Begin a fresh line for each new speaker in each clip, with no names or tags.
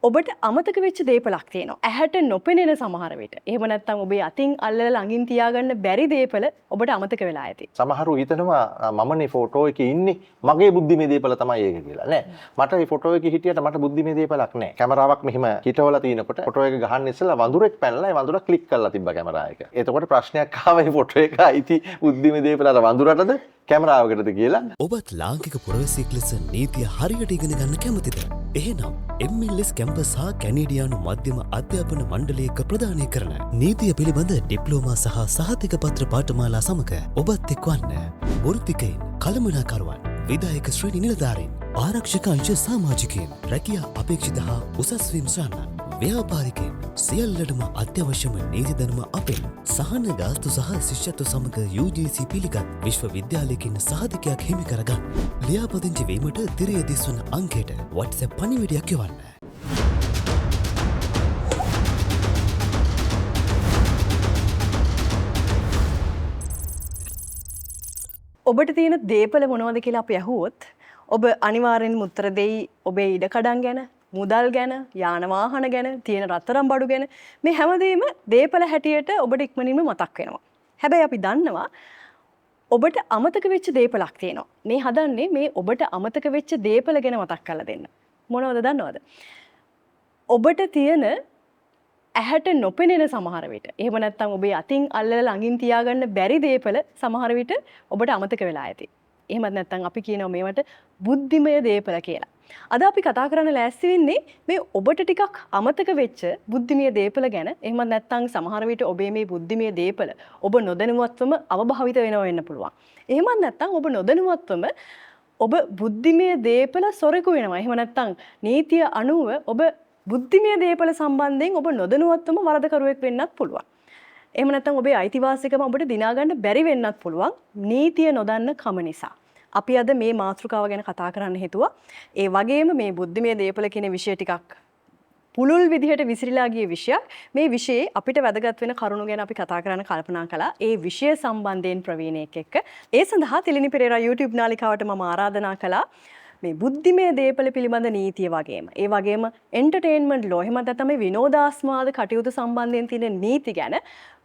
ඔබට අමතක වෙච්ච දේපලක් තියෙනවා. ඇහැට නොපෙනෙන සමහර විට. එහෙම නැත්නම් ඔබේ අතින් අල්ලලා ළඟින් තියාගන්න බැරි දේපල ඔබට අමතක වෙලා ඇති.
සමහරු හිතනවා මමනේ ෆොටෝ එකේ ඉන්නේ මගේ බුද්ධිමය දේපල තමයි ඒක කියලා. නෑ. මට මේ ෆොටෝ එකේ හිටියට මට බුද්ධිමය දේපලක් නෑ. කැමරාවක් මෙහිම හිටවලා තිනකොට ෆොටෝ එක ගහන්න ඉස්සෙල්ලා වඳුරෙක් පැනලා ඒ වඳුර ක්ලික් කරලා තිබ්බා කැමරා එක. එතකොට ප්‍රශ්නයක් ආවා මේ ෆොටෝ එක අයිති බුද්ධිමය දේපල අර වඳුරටද කැමරාවකටද කියලා.
ඔබත් ලාංකික පුරවැසියෙක් ලෙස නීතිය හරියට ඉගෙන ගන්න කැමතිද? එහෙනම් MLS කැම්පස් හා කැනේඩියානු මධ්‍යම අධ්‍යාපන මණ්ඩලයක ප්‍රදානය කරන නීතිය පිළිබඳ ඩිප්ලෝමා සහ සහතික පත්‍ර පාඨමාලා සමග ඔබත් එක්වන්න. වෘත්තිකයින්, කළමනාකරුවන්, විධායක ශ්‍රේණි නිලධාරීන්, ආරක්ෂක අංශ සමාජිකයින්, රැකියා අපේක්ෂිත හා උසස් වීම් සරණ ව්‍යාපාරිකයින් සියල්ලටම අත්‍යවශ්‍යම නීති දැනුම අපෙන් සහන ගාස්තු සහ ශිෂ්‍යත්ව සමග UGC පිළිගත් විශ්වවිද්‍යාලයකින් සහතිකයක් හිමි කරගන්න. ලියාපදිංචි වීමට තිරය දිස්වන අංකයට WhatsApp පණිවිඩයක් එවන්න.
ඔබට තියෙන දේපල මොනවද කියලා අපි අහුවොත් ඔබ අනිවාර්යෙන්ම උත්තර දෙයි ඔබේ ඉඩකඩම් ගැන, මුදල් ගැන, යාන වාහන ගැන, තියෙන රත්තරන් බඩු ගැන. මේ හැමදේම දේපල හැටියට ඔබට ඉක්මනින්ම මතක් වෙනවා. හැබැයි අපි දන්නවා ඔබට අමතක වෙච්ච දේපලක් තියෙනවා. මේ හදන්නේ මේ ඔබට අමතක වෙච්ච දේපල ගැන මතක් කරලා දෙන්න. මොනවද දන්නවද? ඔබට තියෙන ඇහැට නොපෙනෙන සමහර විට. එහෙම නැත්නම් ඔබේ අතින් අල්ලලා ළඟින් තියාගන්න බැරි දේපල සමහර විට ඔබට අමතක වෙලා ඇති. එහෙමත් නැත්නම් අපි කියනවා මේවට බුද්ධිමය දේපල කියලා. අද අපි කතා කරන්න ලෑස්ති වෙන්නේ මේ ඔබට ටිකක් අමතක වෙච්ච බුද්ධිමය දේපල ගැන. එහෙමත් නැත්නම් සමහර විට ඔබේ මේ බුද්ධිමය දේපල ඔබ නොදැනුවත්වම අවභාවිත වෙනවා වෙන්න පුළුවන්. එහෙමත් නැත්නම් ඔබ නොදැනුවත්වම ඔබ බුද්ධිමය දේපල සොරකු වෙනවා. එහෙම නැත්නම් නීතිය අනුව ඔබ බුද්ධිමය දේපල සම්බන්ධයෙන් ඔබ නොදැනුවත්වම වරදකරුවෙක් වෙන්නත් පුළුවන්. එහෙම නැත්නම් ඔබේ අයිතිවාසිකම ඔබට දිනා ගන්න බැරි වෙන්නත් පුළුවන් නීතිය නොදන්න කම නිසා. අපි අද මේ මාතෘකාව ගැන කතා කරන්න හිතුවා. ඒ වගේම මේ බුද්ධිමය දේපල කියන විෂය ටිකක් පුළුල් විදිහට විසිරීලා ගිය විෂයක්. මේ විෂයේ අපිට වැදගත් වෙන කරුණු ගැන අපි කතා කරන්න කල්පනා කළා. ඒ විෂය සම්බන්ධයෙන් ප්‍රවීණයෙක් එක්ක. ඒ සඳහා තිලිනි පෙරේරා YouTube නාලිකාවට මම ආරාධනා කළා. මේ බුද්ධිමය දේපල පිළිබඳ නීතිය වගේම ඒ වගේම එන්ටර්ටේන්මන්ට් ලෝ එහෙම නැත්නම් මේ විනෝදාස්වාද කටයුතු සම්බන්ධයෙන් තියෙන නීති ගැන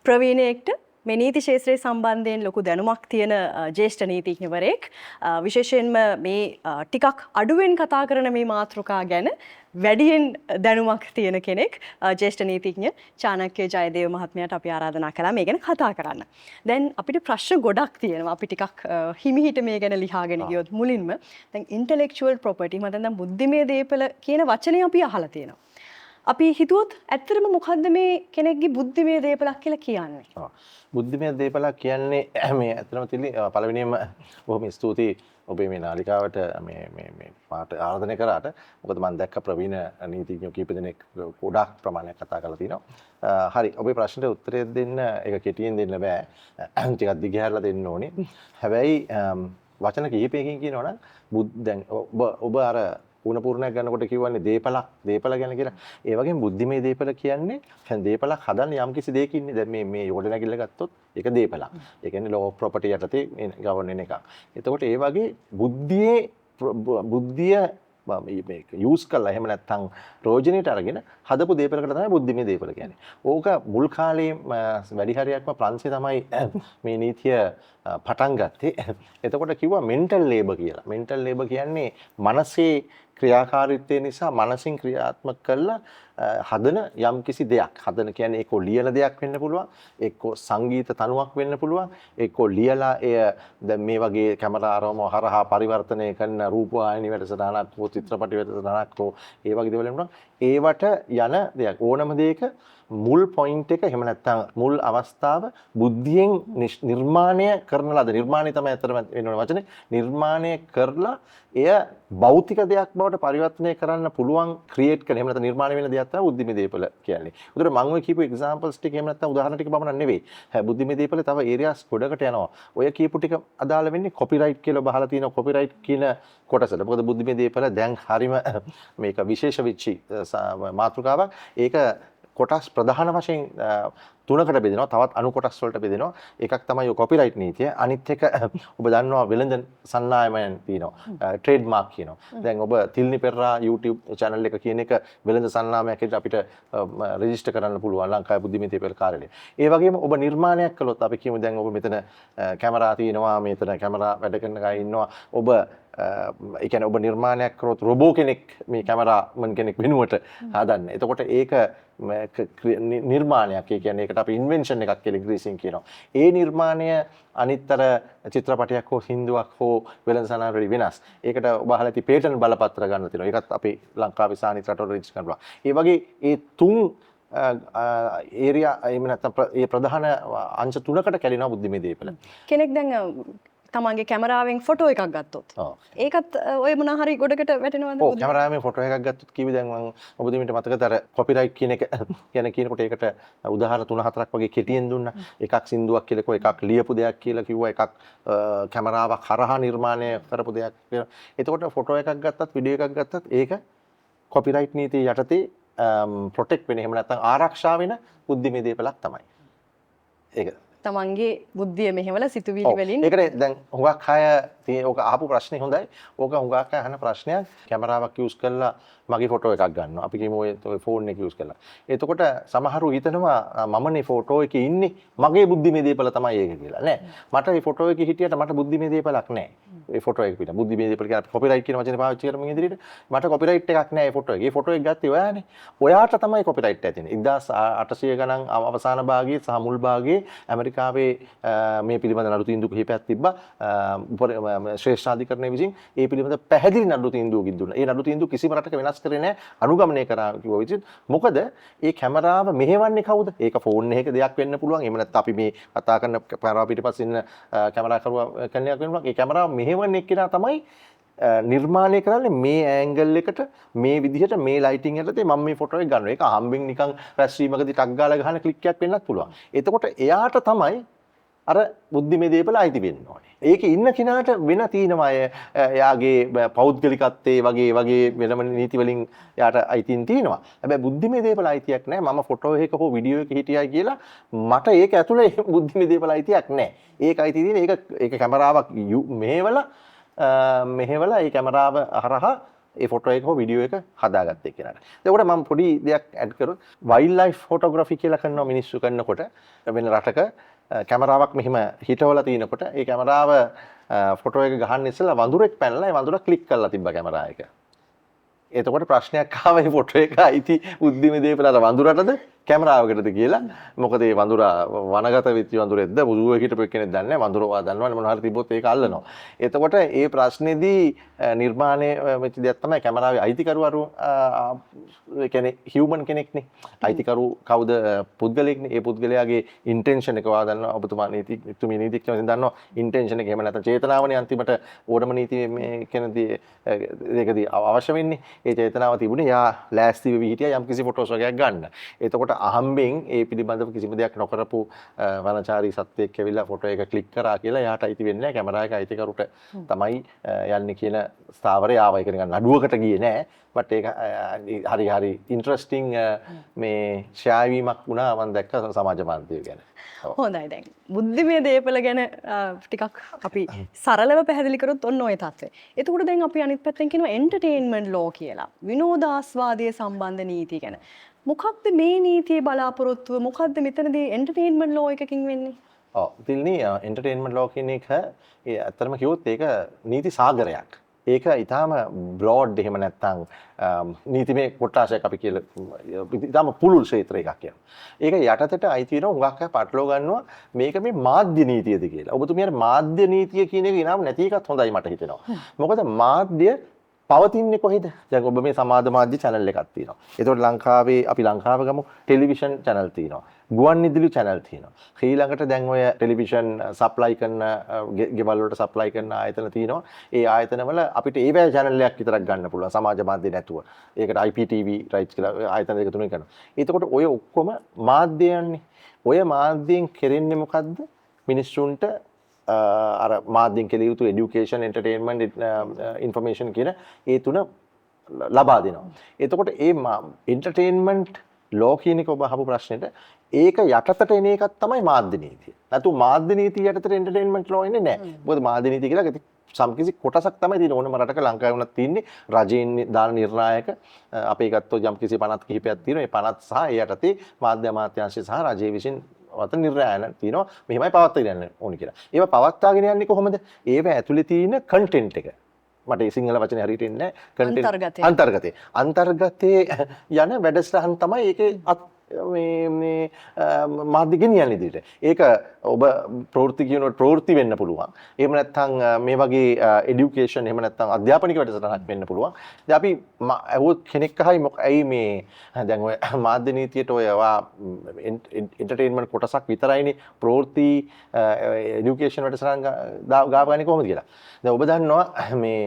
ප්‍රවීණයෙක්ට මේ නීති ශාස්ත්‍රයේ සම්බන්ධයෙන් ලොකු දැනුමක් තියෙන ජ්‍යෙෂ්ඨ නීතිඥවරයෙක් විශේෂයෙන්ම මේ ටිකක් අඩුවෙන් කතා කරන මේ මාතෘකා ගැන වැඩියෙන් දැනුමක් තියෙන කෙනෙක් ජ්‍යෙෂ්ඨ නීතිඥ චාණක්‍ය ජයදේව මහත්මයාට අපි ආරාධනා කළා මේ ගැන කතා කරන්න. දැන් අපිට ප්‍රශ්න ගොඩක් තියෙනවා. අපි ටිකක් හිමිහිට මේ ගැන ලියාගෙන ගියොත් මුලින්ම දැන් ඉන්ටෙලෙක්චුවල් ප්‍රොපර්ටි මතෙන් බුද්ධිමය දේපල කියන වචනේ අපි අහලා තියෙනවා. අපි හිතුවොත් ඇත්තටම මොකද්ද මේ කෙනෙක්ගේ බුද්ධිමය දේපලක් කියලා කියන්නේ?
බුද්ධිමය දේපලක් කියන්නේ මේ ඇත්තටම තිලි පළවෙනියෙන්ම බොහොම ස්තුතියි ඔබේ මේ නාලිකාවට මේ පාට ආරාධනය කරාට. මොකද මම දැක්ක ප්‍රවීණ නීතිඥයෝ කීප දෙනෙක් ගොඩාක් ප්‍රමාණයක් කතා කරලා තිනවා. හරි ඔබේ ප්‍රශ්නට උත්තරය දෙන්න ඒක කෙටියෙන් දෙන්න බෑ. ටිකක් දිගහැරලා දෙන්න ඕනේ. හැබැයි වචන කිහිපයකින් කියනවනම් දැන් ඔබ අර පූර්ණයක් ගන්නකොට කියවන්නේ දේපල ගැන කියලා. ඒ වගේම බුද්ධිමය දේපල කියන්නේ දැන් දේපලක් හදන්න යම් කිසි දෙයකින් දැන් මේ යෝඩ නැගිල්ල ගත්තොත් ඒක දේපලක්. ඒ කියන්නේ ලෝ ප්‍රොපර්ටි යටතේ ගවර්න් වෙන එකක්. එතකොට ඒ වගේ බුද්ධිය මේක යූස් කරලා එහෙම නැත්නම් ප්‍රයෝජනෙට අරගෙන හදපු දේපලකට තමයි බුද්ධිමය දේපල කියන්නේ. ඕක මුල් කාලේ වැඩි හරියක්ම ප්‍රංශේ තමයි මේ නීතිය පටන් ගත්තේ. එතකොට කිව්වා මෙන්ටල් ලේබර් කියලා. මෙන්ටල් ලේබර් කියන්නේ මනසේ ක්‍රියාකාරීත්වය නිසා මනසින් ක්‍රියාත්මක කරලා හදන යම් කිසි දෙයක්. හදන කියන්නේ ඒකෝ ලියන දෙයක් වෙන්න පුළුවන්, ඒකෝ සංගීත තනුවක් වෙන්න පුළුවන්, ඒකෝ ලියලා එය දැන් මේ වගේ කැමරාරම හරහා පරිවර්තනය කරන රූපවාහිනී වැඩසටහනක් හෝ චිත්‍රපට වැඩසටහනක් හෝ ඒ වගේ දේවල් වෙනවා. ඒවට යන දෙයක් ඕනම දෙයක මුල් පොයින්ට් එක එහෙම නැත්නම් මුල් අවස්ථාව බුද්ධියෙන් නිර්මාණය කරන ලද නිර්මාණය තමයි අතරම වෙන වචනේ නිර්මාණය කරලා එය භෞතික දෙයක් බවට පරිවර්තනය කරන්න පුළුවන් ක්‍රියේට් කරන එහෙම නැත්නම් නිර්මාණය වෙන දෙයක් තමයි බුද්ධිමය දේපල කියන්නේ. උදේට මම ඔය කියපු එක්සැම්පල්ස් ටික එහෙම නැත්නම් උදාහරණ ටික පමණක් නෙවෙයි. බුද්ධිමය දේපලේ තව ඒරියාස් ගොඩකට යනවා. ඔය කියපු ටික අදාළ වෙන්නේ කොපිරයිට් කියලා බහලා තියෙන කොපිරයිට් කියන කොටසට. මොකද බුද්ධිමය දේපල දැන් හරිම මේක විශේෂ වෙච්චි මාතෘකාවක්. ඒක කොටස් ප්‍රධාන වශයෙන් තුනකට බෙදෙනවා. තවත් අණු කොටස් වලට බෙදෙනවා. එකක් තමයි කොපිරයිට් නීතිය. අනිත් එක ඔබ දන්නවා වෙළඳ සන්නායමයන් තියෙනවා. ට්‍රේඩ් මාක් කියනවා. දැන් ඔබ තිල්නි පෙරරා YouTube channel එක කියන එක වෙළඳ සන්නාමයක් විදිහට අපිට රෙජිස්ටර් කරන්න පුළුවන් ලංකාවේ බුද්ධිමය දේපල කාර්යාලය. ඒ වගේම ඔබ නිර්මාණයක් කළොත් අපි කියමු දැන් ඔබ මෙතන කැමරා තියෙනවා, මෙතන කැමරා වැඩ කරන අය ඉන්නවා. ඔබ ඒ කියන්නේ ඔබ නිර්මාණයක් කරොත් රොබෝ කෙනෙක් මේ කැමරාමන් කෙනෙක් වෙනුවට හදන්න. එතකොට ඒක නිර්මාණයක්. ඒ කියන්නේ ඒකට අපි ඉන්වෙන්ෂන් එකක් කියලා ඉංග්‍රීසියෙන් කියනවා. ඒ නිර්මාණය අනිත්තර චිත්‍රපටයක් හෝ හින්දුවක් හෝ වෙළඳ සනාවලට වෙනස්. ඒකට ඔබ අහලා ඇති පේටන්ට් බලපත්‍ර ගන්න තියෙනවා. ඒකත් අපි ලංකාවේ සානිත් රටවල රෙජිස්ටර් කරනවා. ඒ වගේ ඒ තුන් ඒරියා එහෙම නැත්නම් ඒ ප්‍රධාන අංශ තුනකට කැඩෙනවා බුද්ධිමය දේපල.
කෙනෙක් දැන් තමන්ගේ කැමරාවෙන් ෆොටෝ එකක් ගත්තොත් ඒකත් ඔය මොනවා හරි ගොඩකට වැටෙනවද?
ඔව් කැමරාවෙන් ෆොටෝ එකක් ගත්තොත් කිව්වේ දැන් මම ඔබතුමීට මතකද අර කොපිරයිට් කියන එක ගැන කියනකොට ඒකට උදාහරණ 3-4ක් වගේ කෙටියෙන් දුන්නා. එකක් සින්දුවක් කියලා කිව්වා, එකක් ලියපු දෙයක් කියලා කිව්වා, එකක් කැමරාවක් හරහා නිර්මාණය කරපු දෙයක් කියලා. එතකොට ෆොටෝ එකක් ගත්තත් වීඩියෝ එකක් ගත්තත් ඒක කොපිරයිට් නීතිය යටතේ ප්‍රොටෙක්ට් වෙන එහෙම නැත්නම් ආරක්ෂා වෙන බුද්ධිමය දේපලක් තමයි. ඒක
තමන්ගේ බුද්ධිය මෙහෙवला සිතුවිලි වලින්
ඒකට දැන් හුඟක් අය ඕක අහපු ප්‍රශ්නේ හොඳයි. ඕක හුඟක් අය අහන ප්‍රශ්නයක්. කැමරාවක් යූස් කරලා මගේ ෆොටෝ එකක් ගන්නවා. අපි කියමු ඔය ෆෝන් එක යූස් කරලා. එතකොට සමහරු හිතනවා මමනේ ෆොටෝ එකේ ඉන්නේ මගේ බුද්ධිමය දේපල තමයි ඒක කියලා. නෑ. මට මේ ෆොටෝ එකේ හිටියට මට බුද්ධිමය දේපලක් නෑ. ඒ ෆොටෝ එක පිට බුද්ධිමය දේපල කියන කොපිරයිට් කියන වචනේ පාවිච්චි කරමින් ඉදිරියට මට කොපිරයිට් එකක් නෑ මේ ෆොටෝ එකේ. මේ ෆොටෝ එක ගත්තේ ඔයානේ. ඔයාට තමයි කොපිරයිට් එක තියෙන්නේ. 1800 ගණන් අවසාන භාගයේ සහ මුල් භාගයේ ඇමරිකාවේ මේ පිළිබඳ නඩු තීන්දුව කිහිපයක් තිබ්බා. ශ්‍රේෂ්ඨාධිකරණය විසින් ඒ පිළිබඳ පැහැදිලි නඩු තීන්දුවකින් දුන්නා. ඒ නඩු තීන්දුව කිසිම රටක වෙනස් කරේ නැහැ. අනුගමනය කරා කිව්වා විදිහට. මොකද ඒ කැමරාව මෙහෙවන්නේ කවුද? ඒක ෆෝන් එකක දෙයක් වෙන්න පුළුවන්. එහෙම නැත්නම් අපි මේ කතා කරන කැමරාව පිටිපස්සේ ඉන්න කැමරා කරුවා කෙනෙක් වෙන්න පුළුවන්. ඒ කැමරාව මෙහෙවන්නේ එක්කෙනා තමයි නිර්මාණය කරන්නේ මේ ඇන්ගල් එකට මේ විදිහට මේ ලයිටින් යටතේ මම මේ ෆොටෝ එක ගන්නවා. ඒක හම්බෙන් නිකන් රැස්වීමකදී ටක් ගාලා ගහන ක්ලික් එකක් වෙන්නත් පුළුවන්. එතකොට එයාට තමයි අර බුද්ධිමය දේපල අයිති වෙන්න ඕනේ. ඒකේ ඉන්න කෙනාට වෙන තියෙනවා එයාගේ පෞද්ගලිකත්වයේ වගේ වෙනම නීති වලින් එයාට අයිතින් තියෙනවා. හැබැයි බුද්ධිමය දේපල අයිතියක් නැහැ. මම ෆොටෝ එකක හෝ වීඩියෝ එකක හිටියයි කියලා මට ඒක ඇතුලේ බුද්ධිමය දේපල අයිතියක් නැහැ. ඒක අයිති තියෙන්නේ ඒක කැමරාවක් මෙහෙवला ඒ කැමරාව හරහා ඒ ෆොටෝ එක හෝ වීඩියෝ එක හදාගත්තේ කෙනාට. එතකොට මම පොඩි දෙයක් ඇඩ් කරොත් වයිල්ඩ් ලයිෆ් ෆොටෝග්‍රැෆි කියලා කරනවා මිනිස්සු කරනකොට වෙන රටක කැමරාවක් මෙහිම හිටවලා තිනකොට ඒ කැමරාව ෆොටෝ එක ගහන්න ඉස්සෙල්ලා වඳුරෙක් පැනලා ඒ වඳුර ක්ලික් කරලා තිබ්බා කැමරා එක. එතකොට ප්‍රශ්නයක් ආවා මේ ෆොටෝ එක අයිති බුද්ධිමය දේපල අර වඳුරටද කැමරාවකටද කියලා. මොකද මේ වඳුරා වනගත වෙච්ච වඳුරෙක්ද බුදුව හිටපු කෙනෙක් දන්නේ නැහැ. වඳුරවා දන්නවනේ මොනවා හරි තිබ්බොත් ඒක අල්ලනවා. එතකොට මේ ප්‍රශ්නේදී නිර්මාණය වෙච්ච දෙයක් තමයි කැමරාවේ අයිතිකරුවරු ඒ කියන්නේ හියුමන් කෙනෙක්නේ. අයිතිකරු කවුද? පුද්ගලයෙක්නේ. ඒ පුද්ගලයාගේ ඉන්ටෙන්ෂන් එක වා දන්නවා. ඔබතුමා නීතිඥ වශයෙන් දන්නවා ඉන්ටෙන්ෂන් එක. එහෙම නැත්නම් චේතනාවනේ අන්තිමට ඕනම නීති මේ කෙනදී ඒකදී අවශ්‍ය වෙන්නේ. ඒ චේතනාව තිබුණේ යා ලෑස්ති වෙවි හිටියා යම් කිසි ෆොටෝස් වගේක් ගන්න. එතකොට අහම්බෙන් ඒ පිළිබඳව කිසිම දෙයක් නොකරපු වනචාරී සත්වයෙක් ඇවිල්ලා ෆොටෝ එක ක්ලික් කරා කියලා යාට අයිති වෙන්නේ නැහැ. කැමරා එක අයිතිකරුට තමයි යන්නේ කියන ස්ථාවරය ආවා. ඒක නිකන් නඩුවකට ගියේ නෑ. බට් ඒක හරි ඉන්ටරෙස්ටිං මේ ෂෙයා වීමක් වුණා මම දැක්ක සමාජ මාධ්‍ය ගැන.
හොඳයි දැන් බුද්ධිමය දේපල ගැන ටිකක් අපි සරලව පැහැදිලි කරොත් ඔන්න ඔය තත්ත්වය. එතකොට දැන් අපි අනිත් පැත්තෙන් කියනවා එන්ටර්ටේන්මන්ට් ලෝ කියලා. විනෝදාස්වාදයේ සම්බන්ධ නීති ගැන. මොකක්ද මේ නීතියේ බලාපොරොත්තුව? මොකක්ද මෙතනදී එන්ටර්ටේන්මන්ට් ලෝ එකකින් වෙන්නේ?
ඔව් තිල්නි එන්ටර්ටේන්මන්ට් ලෝ කියන එක ඇත්තටම කිව්වොත් ඒක නීති සාගරයක්. ඒක ඊටාම බ්‍රෝඩ් එහෙම නැත්නම් නීතිමය කොටසක් අපි කියලා ඊටාම පුළුල් ක්ෂේත්‍රයක් කියනවා. ඒක යටතට අයිති වෙන හුඟක් අය පටලව ගන්නවා මේක මේ මාධ්‍ය නීතියද කියලා. ඔබතුමියට මාධ්‍ය නීතිය කියන එක ඉනාම නැති එකත් හොඳයි මට හිතෙනවා. මොකද මාධ්‍ය පවතින්නේ කොහෙද? දැන් ඔබ මේ සමාජ මාධ්‍ය channel එකක් තියෙනවා. ඒතකොට ලංකාවේ අපි ලංකාව ගමු ටෙලිවිෂන් channel තියෙනවා. ගුවන් විදුලි channel තියෙනවා. ශ්‍රී ලංකයට දැන් ඔය ටෙලිවිෂන් සප්ලයි කරන ගෙවල් වලට සප්ලයි කරන ආයතන තියෙනවා. ඒ ආයතන වල අපිට ඒවැ channel එකක් විතරක් ගන්න පුළුවන් සමාජ මාධ්‍ය නැතුව. ඒකට IPTV rights කියලා ආයතන දෙක තුනකින් කරනවා. ඒතකොට ඔය ඔක්කොම මාධ්‍යයන්නේ. ඔය මාධ්‍යයෙන් කෙරෙන්නේ මොකද්ද? මිනිස්සුන්ට අර මාධ්‍යෙන් කෙලිය යුතු এডুকেෂන් එන්ටර්ටේන්මන්ට් ඉන්ෆර්මේෂන් කියන ඒ තුන ලබා දෙනවා. එතකොට ඒ එන්ටර්ටේන්මන්ට් ලෝකීනික ඔබ අහපු ප්‍රශ්නෙට ඒක යටතට එන එකක් තමයි මාධ්‍ය නීතිය. නැතු මාධ්‍ය නීතිය යටතට එන්ටර්ටේන්මන්ට් ලෝ එන්නේ නැහැ. මොකද මාධ්‍ය නීතිය කියලා සම්කිසි කොටසක් තමයි තියෙන්නේ. ඕනම රටක ලංකාවේ වුණත් තියෙන්නේ රජයෙන් දාන නිර්ණායක අපේ ගත්තොත් යම් කිසි පනත් කිහිපයක් තියෙනවා. ඒ පනත් සහ ඒ යටතේ මාධ්‍ය අමාත්‍යාංශය සහ රජයේ විසින් වත නිර්ණයන තියෙනවා. මෙහෙමයි පවත්වාගෙන යන්න ඕනි කියලා. ඒව පවත්වාගෙන යන්නේ කොහොමද? ඒව ඇතුලේ තියෙන කන්ටෙන්ට් එක. මට ඒ සිංහල වචනේ හරියට එන්නේ නැහැ. අන්තර්ගතයේ යන වැඩසටහන් තමයි ඒකේ මේ මාධ්‍ය ගෙනියන්නේ ඉදිරියට. ඒක ඔබ ප්‍රවෘත්ති කියනකොට ප්‍රවෘත්ති වෙන්න පුළුවන්. එහෙම නැත්නම් මේ වගේ এডুকেෂන් එහෙම නැත්නම් අධ්‍යාපනික වැඩසටහනක් වෙන්න පුළුවන්. දැන් අපි අහුවොත් කෙනෙක් අහයි ඇයි මේ දැන් ඔය මාධ්‍ය නීතියට ඔය එන්ටර්ටේන්මන්ට් කොටසක් විතරයිනේ ප්‍රවෘත්ති এডুকেෂන් වැඩසටහන් ගාව ගන්නේ කොහොමද කියලා. දැන් ඔබ දන්නවා මේ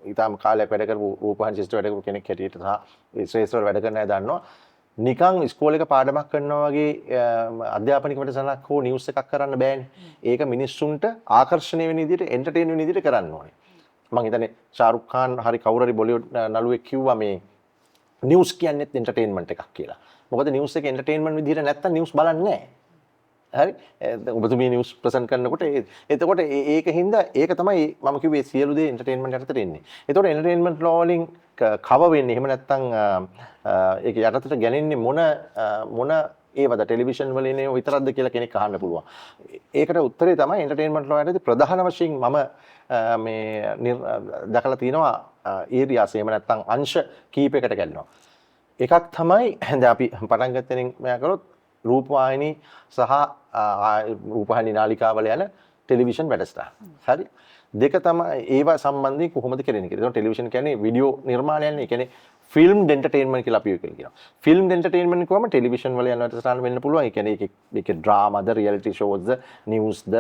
ඊටම කාලයක් වැඩ කරපු රූපවාහිනී ශිෂ්ට වැඩ කරපු කෙනෙක් හැටියට සහ ශ්‍රේෂ්ඨව වැඩ කරන අය දන්නවා නිකන් ඉස්කෝලේක පාඩමක් කරනවා වගේ අධ්‍යාපනික වැඩසටහනක් හෝ නිවුස් එකක් කරන්න බෑනේ. ඒක මිනිස්සුන්ට ආකර්ෂණීය වෙන විදිහට එන්ටර්ටේන් වෙන විදිහට කරන්න ඕනේ. මම හිතන්නේ ෂාරුක් ખાන් හරි කවුරු හරි බොලිවුඩ් නළුවෙක් කිව්වා මේ නිවුස් කියන්නේ එන්ටර්ටේන්මන්ට් එකක් කියලා. මොකද නිවුස් එක එන්ටර්ටේන්මන්ට් විදිහට නැත්තම් නිවුස් බලන්නේ නැහැ. හරි ඔබතුමිය නිවුස් ප්‍රසන්ට් කරනකොට එතකොට ඒකින්ද ඒක තමයි මම කිව්වේ සියලු දේ එන්ටර්ටේන්මන්ට් යටතට එන්නේ. එතකොට එන්ටර්ටේන්මන්ට් ලෝ වලින් කව වෙන්නේ එහෙම නැත්නම් ඒක යටතට ගැනෙන්නේ මොන ඒවද ටෙලිවිෂන් වල එනේ විතරක්ද කියලා කෙනෙක් අහන්න පුළුවන්. ඒකට උත්තරේ තමයි එන්ටර්ටේන්මන්ට් ලෝ යටතේ ප්‍රධාන වශයෙන් මම මේ දැකලා තියෙනවා ඒරියාස් එහෙම නැත්නම් අංශ කීපයකට ගැලෙනවා. එකක් තමයි දැන් අපි පටන් ගත්තෙනින් මෙයා කරොත් රූපවාහිනී සහ රූපවාහිනී නාලිකාවල යන ටෙලිවිෂන් වැඩසටහන්. හරි. දෙක තමයි ඒවා සම්බන්ධයෙන් කොහොමද කරන්නේ කියලා. ඒක ටෙලිවිෂන් කියන්නේ වීඩියෝ නිර්මාණයන්නේ. ඒ කියන්නේ ෆිල්ම් එන්ටර්ටේන්මන්ට් කියලා අපි ඒක කියනවා. ෆිල්ම් එන්ටර්ටේන්මන්ට් කොහොම ටෙලිවිෂන් වල යන වැඩසටහන් වෙන්න පුළුවන්. ඒ කියන්නේ ඒකේ ඩ්‍රාමාද, රියැලිටි ෂෝස්ද, නිවුස්ද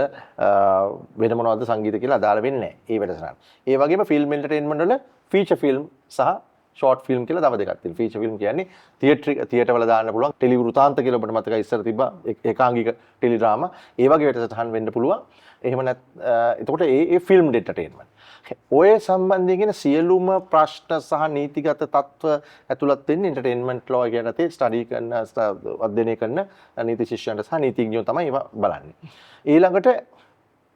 වෙන මොනවද සංගීත කියලා අදාළ වෙන්නේ නැහැ. ඒ වැඩසටහන්. ඒ වගේම ෆිල්ම් එන්ටර්ටේන්මන්ට් වල ෆීචර් ෆිල්ම් සහ ෂෝට් ෆිල්ම් කියලා තව දෙකක් තියෙනවා. ෆීචර් ෆිල්ම් කියන්නේ තියේටර් වල දාන්න පුළුවන්. ටෙලි වෘතාන්ත කියලා ඔබට මතකයි ඉස්සර තිබ්බා ඒකාංගික ටෙලි ඩ්‍රාමා. ඒ වගේ වැඩසටහන් වෙන්න පුළුවන්. එහෙම නැත් එතකොට ඒ ෆිල්ම් එන්ටර්ටේන්මන්ට්. ඔය සම්බන්ධයෙන් කියන සියලුම ප්‍රශ්න සහ නීතිගත තත්ත්ව ඇතුළත් වෙන්නේ එන්ටර්ටේන්මන්ට් ලෝ යටතේ ස්ටඩි කරන අධ්‍යයනය කරන නීති ශිෂ්‍යයන්ට සහ නීතිඥයෝ තමයි ඒවා බලන්නේ. ඊළඟට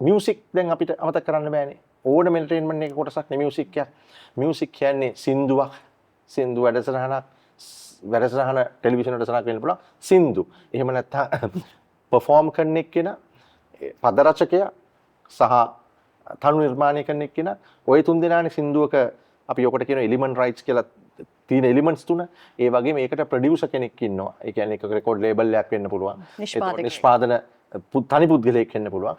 මියුසික් දැන් අපිට අමතක කරන්න බෑනේ. ඕනම එන්ටර්ටේන්මන්ට් එක කොටසක් නේ මියුසික් එක. මියුසික් කියන්නේ සින්දුවක්, සින්දු වැඩසටහනක්, වැඩසටහන ටෙලිවිෂන් වැඩසටහනක් වෙන්න පුළුවන් සින්දු. එහෙම නැත්නම් පර්ෆෝම් කරන එක්කෙනා, පද රචකයා සහ තනු නිර්මාණය කරන එක්කෙනා ওই තුන් දෙනානේ සින්දුවක අපි යොකට කියන එලිමන්ට් රයිට්ස් කියලා තියෙන එලිමන්ට්ස් තුන. ඒ වගේම ඒකට ප්‍රොඩියුසර් කෙනෙක් ඉන්නවා. ඒ කියන්නේ එක රෙකෝඩ් ලේබල් එකක් වෙන්න පුළුවන්. නිෂ්පාදන තනි පුද්ගලයෙක් වෙන්න පුළුවන්.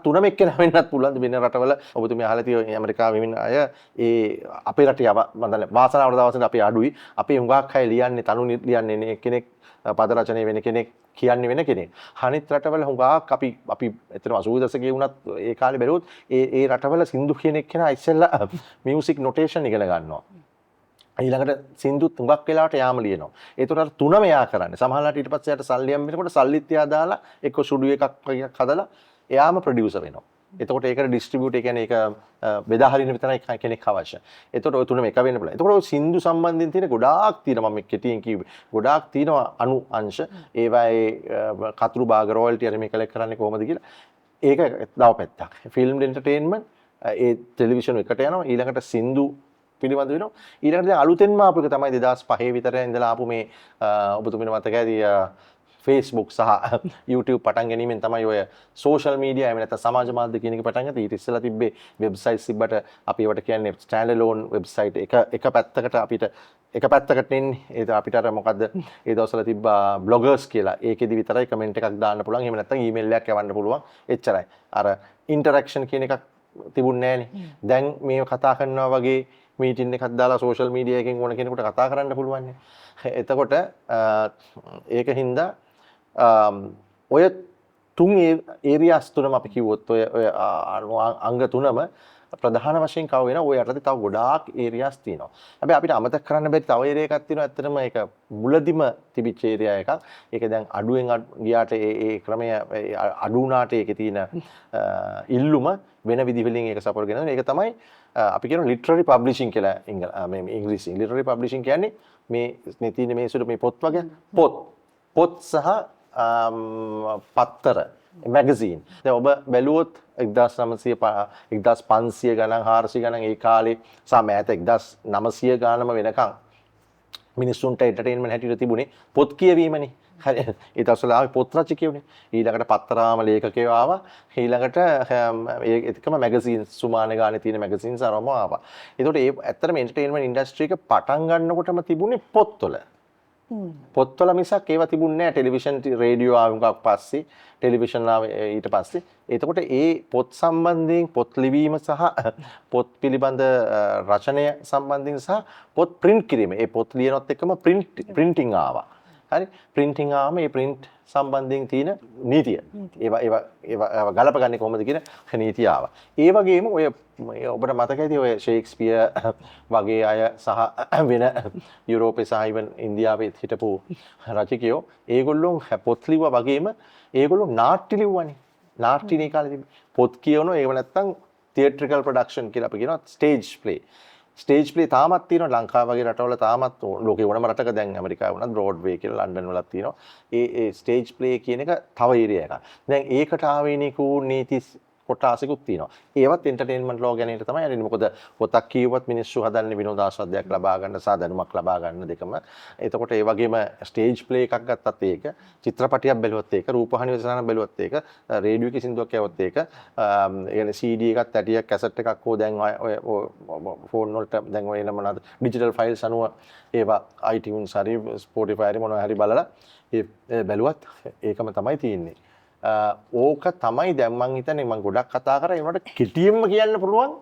තුනම එක්කෙනා වෙන්නත් පුළුවන්. වෙන රටවල ඔබතුමිය අහලා තියෙන ඇමරිකාවේ වෙන අය ඒ අපේ රටේ මම වාසනාවට දවසට අපි අඩුයි. අපේ හුඟක් අය ලියන්නේ තනු ලියන්නේ කෙනෙක් පද රචනය වෙන කෙනෙක් කියන්නේ වෙන කෙනෙක්. අනිත් රටවල හුඟක් අපි එතන 80 දශකයේ වුණත් ඒ කාලේ බැලුවොත් ඒ රටවල සින්දු කියන එක්කෙනා ඉස්සෙල්ලා මියුසික් නොටේෂන් ඉගෙන ගන්නවා. ඊළඟට සින්දු තුඟක් වෙලාවට යාම ලියනවා. ඒතකොට අර තුනම යා කරන්නේ. සමහරවිට ඊට පස්සේ යට සල්ලි යම් වෙනකොට සල්ලිත් යා දාලා එක්ක ස්ටුඩියෝ එකක් වගේ හදලා එයාම ප්‍රොඩියුසර් වෙනවා. එතකොට ඒකට ඩිස්ට්‍රිබියුට් ඒ කියන්නේ ඒක බෙදා හරින්න විතරයි කෙනෙක් අවශ්‍ය. එතකොට ඔය තුනම එක වෙන්න පුළුවන්. එතකොට ඔය සින්දු සම්බන්ධයෙන් තියෙන ගොඩාක් තියෙනවා මම කෙටියෙන් කිව්වේ. ගොඩාක් තියෙනවා අනු අංශ. ඒවායේ කතුරු භාග රොයල්ටි අර මේ කලෙක්ට් කරන්නේ කොහොමද කියලා. ඒක තව පැත්තක්. ෆිල්ම් එන්ටර්ටේන්මන්ට් ඒ ටෙලිවිෂන් එකට යනවා. ඊළඟට සින්දු පිළිබඳ වෙනවා. ඊළඟට දැන් අලුතෙන්ම ආපු එක තමයි 2005 විතර ඉඳලා ආපු මේ ඔබතුමිට මතක ඇති Facebook සහ YouTube පටන් ගැනීමෙන් තමයි ඔය සෝෂල් මීඩියා එහෙම නැත්නම් සමාජ මාධ්‍ය කියන එක පටන් ගත්තේ. ඊට ඉස්සෙල්ලා තිබ්බේ වෙබ්සයිට්ස් තිබ්බට අපි ඒවට කියන්නේ ස්ටෑන්ඩ් ඇලෝන් වෙබ්සයිට් එක පැත්තකට අපිට එක පැත්තකට එන්නේ. ඒක අපිට අර මොකද්ද ඒ දවස්වල තිබ්බා බ්ලොගර්ස් කියලා. ඒකෙදි විතරයි කමෙන්ට් එකක් දාන්න පුළුවන්. එහෙම නැත්නම් ඊමේල් එකක් යවන්න පුළුවන්. එච්චරයි. අර ඉන්ටරැක්ෂන් කියන එකක් තිබුණේ නැහනේ. දැන් මේ කතා කරනවා වගේ මීටින් එකක් දාලා සෝෂල් මීඩියා එකෙන් ඕන කෙනෙකුට කතා කරන්න පුළුවන් නේ. එතකොට ඒක හින්දා ඔය තුන් ඒරියාස් තුනම අපි කිව්වොත් ඔය අංග තුනම ප්‍රධාන වශයෙන් කව වෙනවා. ඔය යටතේ තව ගොඩාක් ඒරියාස් තියෙනවා. හැබැයි අපිට අමතක කරන්න බැරි තව ඒරියා එකක් තියෙනවා. ඇත්තටම ඒක මුලදිම තිබිච්ච ඒරියා එකක්. ඒක දැන් අඩුවෙන් ගියාට ඒ ක්‍රමය අඩු වුණාට ඒකේ තියෙන ඉල්ලුම වෙන විදි වලින් ඒක සපෝට් කරනවා. ඒක තමයි අපි කියන ලිටරරි පබ්ලිෂින් කියලා මේ ඉංග්‍රීසියෙන්. ලිටරරි පබ්ලිෂින් කියන්නේ මේ තියෙන මේ සුළු මේ පොත් වගේ පොත් සහ පත්තර මැගසින්. දැන් ඔබ බැලුවොත් 1500 ගණන් 400 ගණන් ඒ කාලේ සහ මෑත 1900 ගානම වෙනකන් මිනිස්සුන්ට එන්ටර්ටේන්මන්ට් හැටියට තිබුණේ පොත් කියවීමනේ. හරි. ඒ දවස්වල ආවේ පොත් රචකයෝනේ. ඊළඟට පත්තරාම ලේඛකයෝ ආවා. ඊළඟට ඒකම මැගසින් සුමාන ගානේ තියෙන මැගසින්ස් අරම ආවා. ඒකට ඒ ඇත්තටම එන්ටර්ටේන්මන්ට් ඉන්ඩස්ට්‍රි එක පටන් ගන්නකොටම තිබුණේ පොත්වල. පොත්වල මිසක් ඒවා තිබුණේ නැහැ. ටෙලිවිෂන් රේඩියෝ ආවුම්කක් පස්සේ ටෙලිවිෂන් ආවේ ඊට පස්සේ. එතකොට ඒ පොත් සම්බන්ධයෙන් පොත් ලිවීම සහ පොත් පිළිබඳ රචනය සම්බන්ධයෙන් සහ පොත් print කිරීම. ඒ පොත් ලියනොත් එක්කම printing ආවා. හරි. printing ආවම ඒ print සම්බන්ධයෙන් තියෙන නීතිය. ඒවා ගලපගන්නේ කොහොමද කියන නීතිය ආවා. ඒ වගේම ඔය ඔබට මතක ඇති ඔය ෂේක්ස්පියර් වගේ අය සහ වෙන යුරෝපේ සහ ඉවන් ඉන්දියාවේ හිටපු රචකයෝ ඒගොල්ලෝ පොත් ලිව්වා වගේම ඒගොල්ලෝ නාට්‍ය ලිව්වනේ. නාට්‍යනේ කාලේ පොත් කියවනවා ඒව නැත්තම් තියට්‍රිකල් ප්‍රොඩක්ෂන් කියලා අපි කියනවා ස්ටේජ් ප්ලේ. ස්ටේජ් ප්ලේ තාමත් තියෙනවා ලංකාව වගේ රටවල තාමත් ලෝකේ ඕනම රටක දැන් ඇමරිකාවේ වුණත් බ්‍රෝඩ්වේ කියලා ලන්ඩන් වලත් තියෙනවා. ඒ ස්ටේජ් ප්ලේ කියන එක තව ඒරියා එකක්. දැන් ඒකට ආවේනික වූ නීති කොටාසිකුත් තියෙනවා. ඒවත් එන්ටර්ටේන්මන්ට් ලෝ ගැනීමට තමයි යන්නේ. මොකද පොතක් කියුවත් මිනිස්සු හදන්නේ විනෝදාස්වාදයක් ලබා ගන්න සහ දැනුමක් ලබා ගන්න දෙකම. එතකොට ඒ වගේම ස්ටේජ් ප්ලේ එකක් ගත්තත් ඒක, චිත්‍රපටයක් බැලුවත් ඒක, රූපවාහිනී වසන බැලුවත් ඒක, රේඩියෝ එකේ සින්දුවක් ඇහුවත් ඒක, ඒ CD එකක්, තැටියක්, කැසට් එකක් හෝ දැන් ඔය ෆෝන් වලට දැන් ඔය එන මොනවාද ඩිජිටල් ෆයිල්ස් අනුව ඒවා iTunes හරි Spotify හරි මොනවා හරි බලලා ඒ බැලුවත් ඒකම තමයි තියෙන්නේ. ඕක තමයි දැන් මං හිතන්නේ මං ගොඩක් කතා කරා ඒවට කෙටියෙන්ම කියන්න පුළුවන්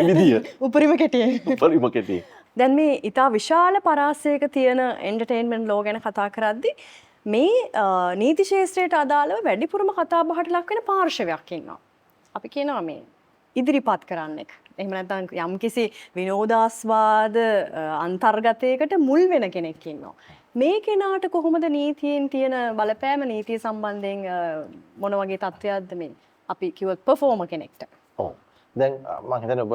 විදිය.
උපරිම කෙටියෙන්.
උපරිම කෙටියෙන්.
දැන් මේ ඊටා විශාල පරාසයක තියෙන එන්ටර්ටේන්මන්ට් ලෝ ගැන කතා කරද්දී මේ නීති ශාස්ත්‍රයට අදාළව වැඩිපුරම කතා බහට ලක් වෙන පාර්ශවයක් ඉන්නවා. අපි කියනවා මේ ඉදිරිපත් කරන්නෙක්. එහෙම නැත්නම් යම්කිසි විනෝදාස්වාද අන්තර්ගතයකට මුල් වෙන කෙනෙක් ඉන්නවා. මේ කෙනාට කොහොමද නීතියෙන් තියෙන බලපෑම නීතිය සම්බන්ධයෙන් මොන වගේ තත්ත්වයක්ද මේ අපි කිව්වොත් පර්ෆෝමර් කෙනෙක්ට?
ඔව්. දැන් මම හිතන්නේ ඔබ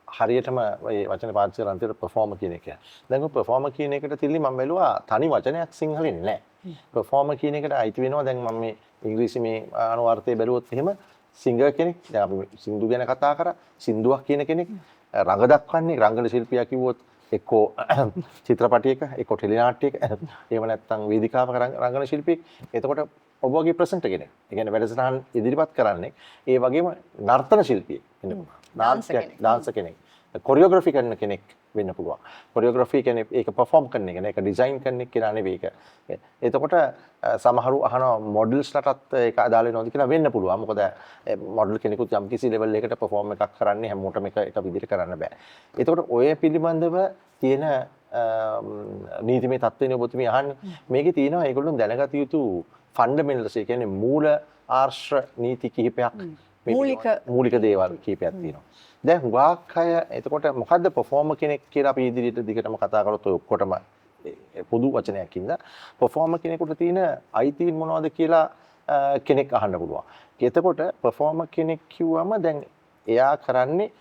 හරියටම මේ වචන පාවිච්චි කරන අන්තිමට පර්ෆෝමර් කියන එක. දැන් ඔය පර්ෆෝමර් කියන එකට තිල්ලි මම බැලුවා තනි වචනයක් සිංහලෙන් නෑ. පර්ෆෝමර් කියන එකට අයිති වෙනවා දැන් මම මේ ඉංග්‍රීසි මේ අනුවර්තය බැලුවොත් එහෙම සිංගර් කෙනෙක්. දැන් අපි සින්දු ගැන කතා කරා. සින්දුවක් කියන කෙනෙක් රඟ දක්වන්නේ රංගන ශිල්පියා කිව්වොත් එක්කෝ චිත්‍රපටයක එක්කෝ ටෙලිනාට්‍යයක එහෙම නැත්නම් වේදිකාවක රංගන ශිල්පියෙක්. එතකොට ඔබ වගේ ප්‍රසන්ටර් කෙනෙක්. ඒ කියන්නේ වැඩසටහන් ඉදිරිපත් කරන්නේ ඒ වගේම නර්තන ශිල්පියෙක් වෙන්න පුළුවන්. ඩාන්සර් කෙනෙක්. කොරියෝග්‍රැෆි කරන කෙනෙක් වෙන්න පුළුවන්. කොරියෝග්‍රැෆි කියන්නේ ඒක පර්ෆෝම් කරන එක නේ. ඒක ඩිසයින් කරන එක කියලා නෙවෙයි ඒක. එතකොට සමහරු අහනවා මොඩල්ස්ලටත් ඒක අදාළ වෙනවද කියලා වෙන්න පුළුවන්. මොකද මොඩල් කෙනෙකුත් යම් කිසි ලෙවල් එකකට පර්ෆෝම් එකක් කරන්නේ හැමෝටම එක විදිහට කරන්න බෑ. එතකොට ඔය පිළිබඳව තියෙන නීතිමය තත්ත්වනේ ඔබතුමිය අහන්නේ. මේකේ තියෙනවා ඒගොල්ලෝ දැනගත යුතු ෆන්ඩමෙන්ටල්ස් ඒ කියන්නේ මූල ආශ්‍ර නීති කිහිපයක් මූලික දේවල් කිහිපයක් තියෙනවා. දැන් හුඟක් අය එතකොට මොකද්ද පර්ෆෝමර් කෙනෙක් කියලා අපි ඉදිරියට දිගටම කතා කරොත් ඔය ඔක්කොටම පොදු වචනයක් ඉඳලා පර්ෆෝමර් කෙනෙකුට තියෙන අයිතීන් මොනවද කියලා කෙනෙක් අහන්න පුළුවන්. එතකොට පර්ෆෝමර් කෙනෙක් කිව්වම දැන් එයා කරන්නේ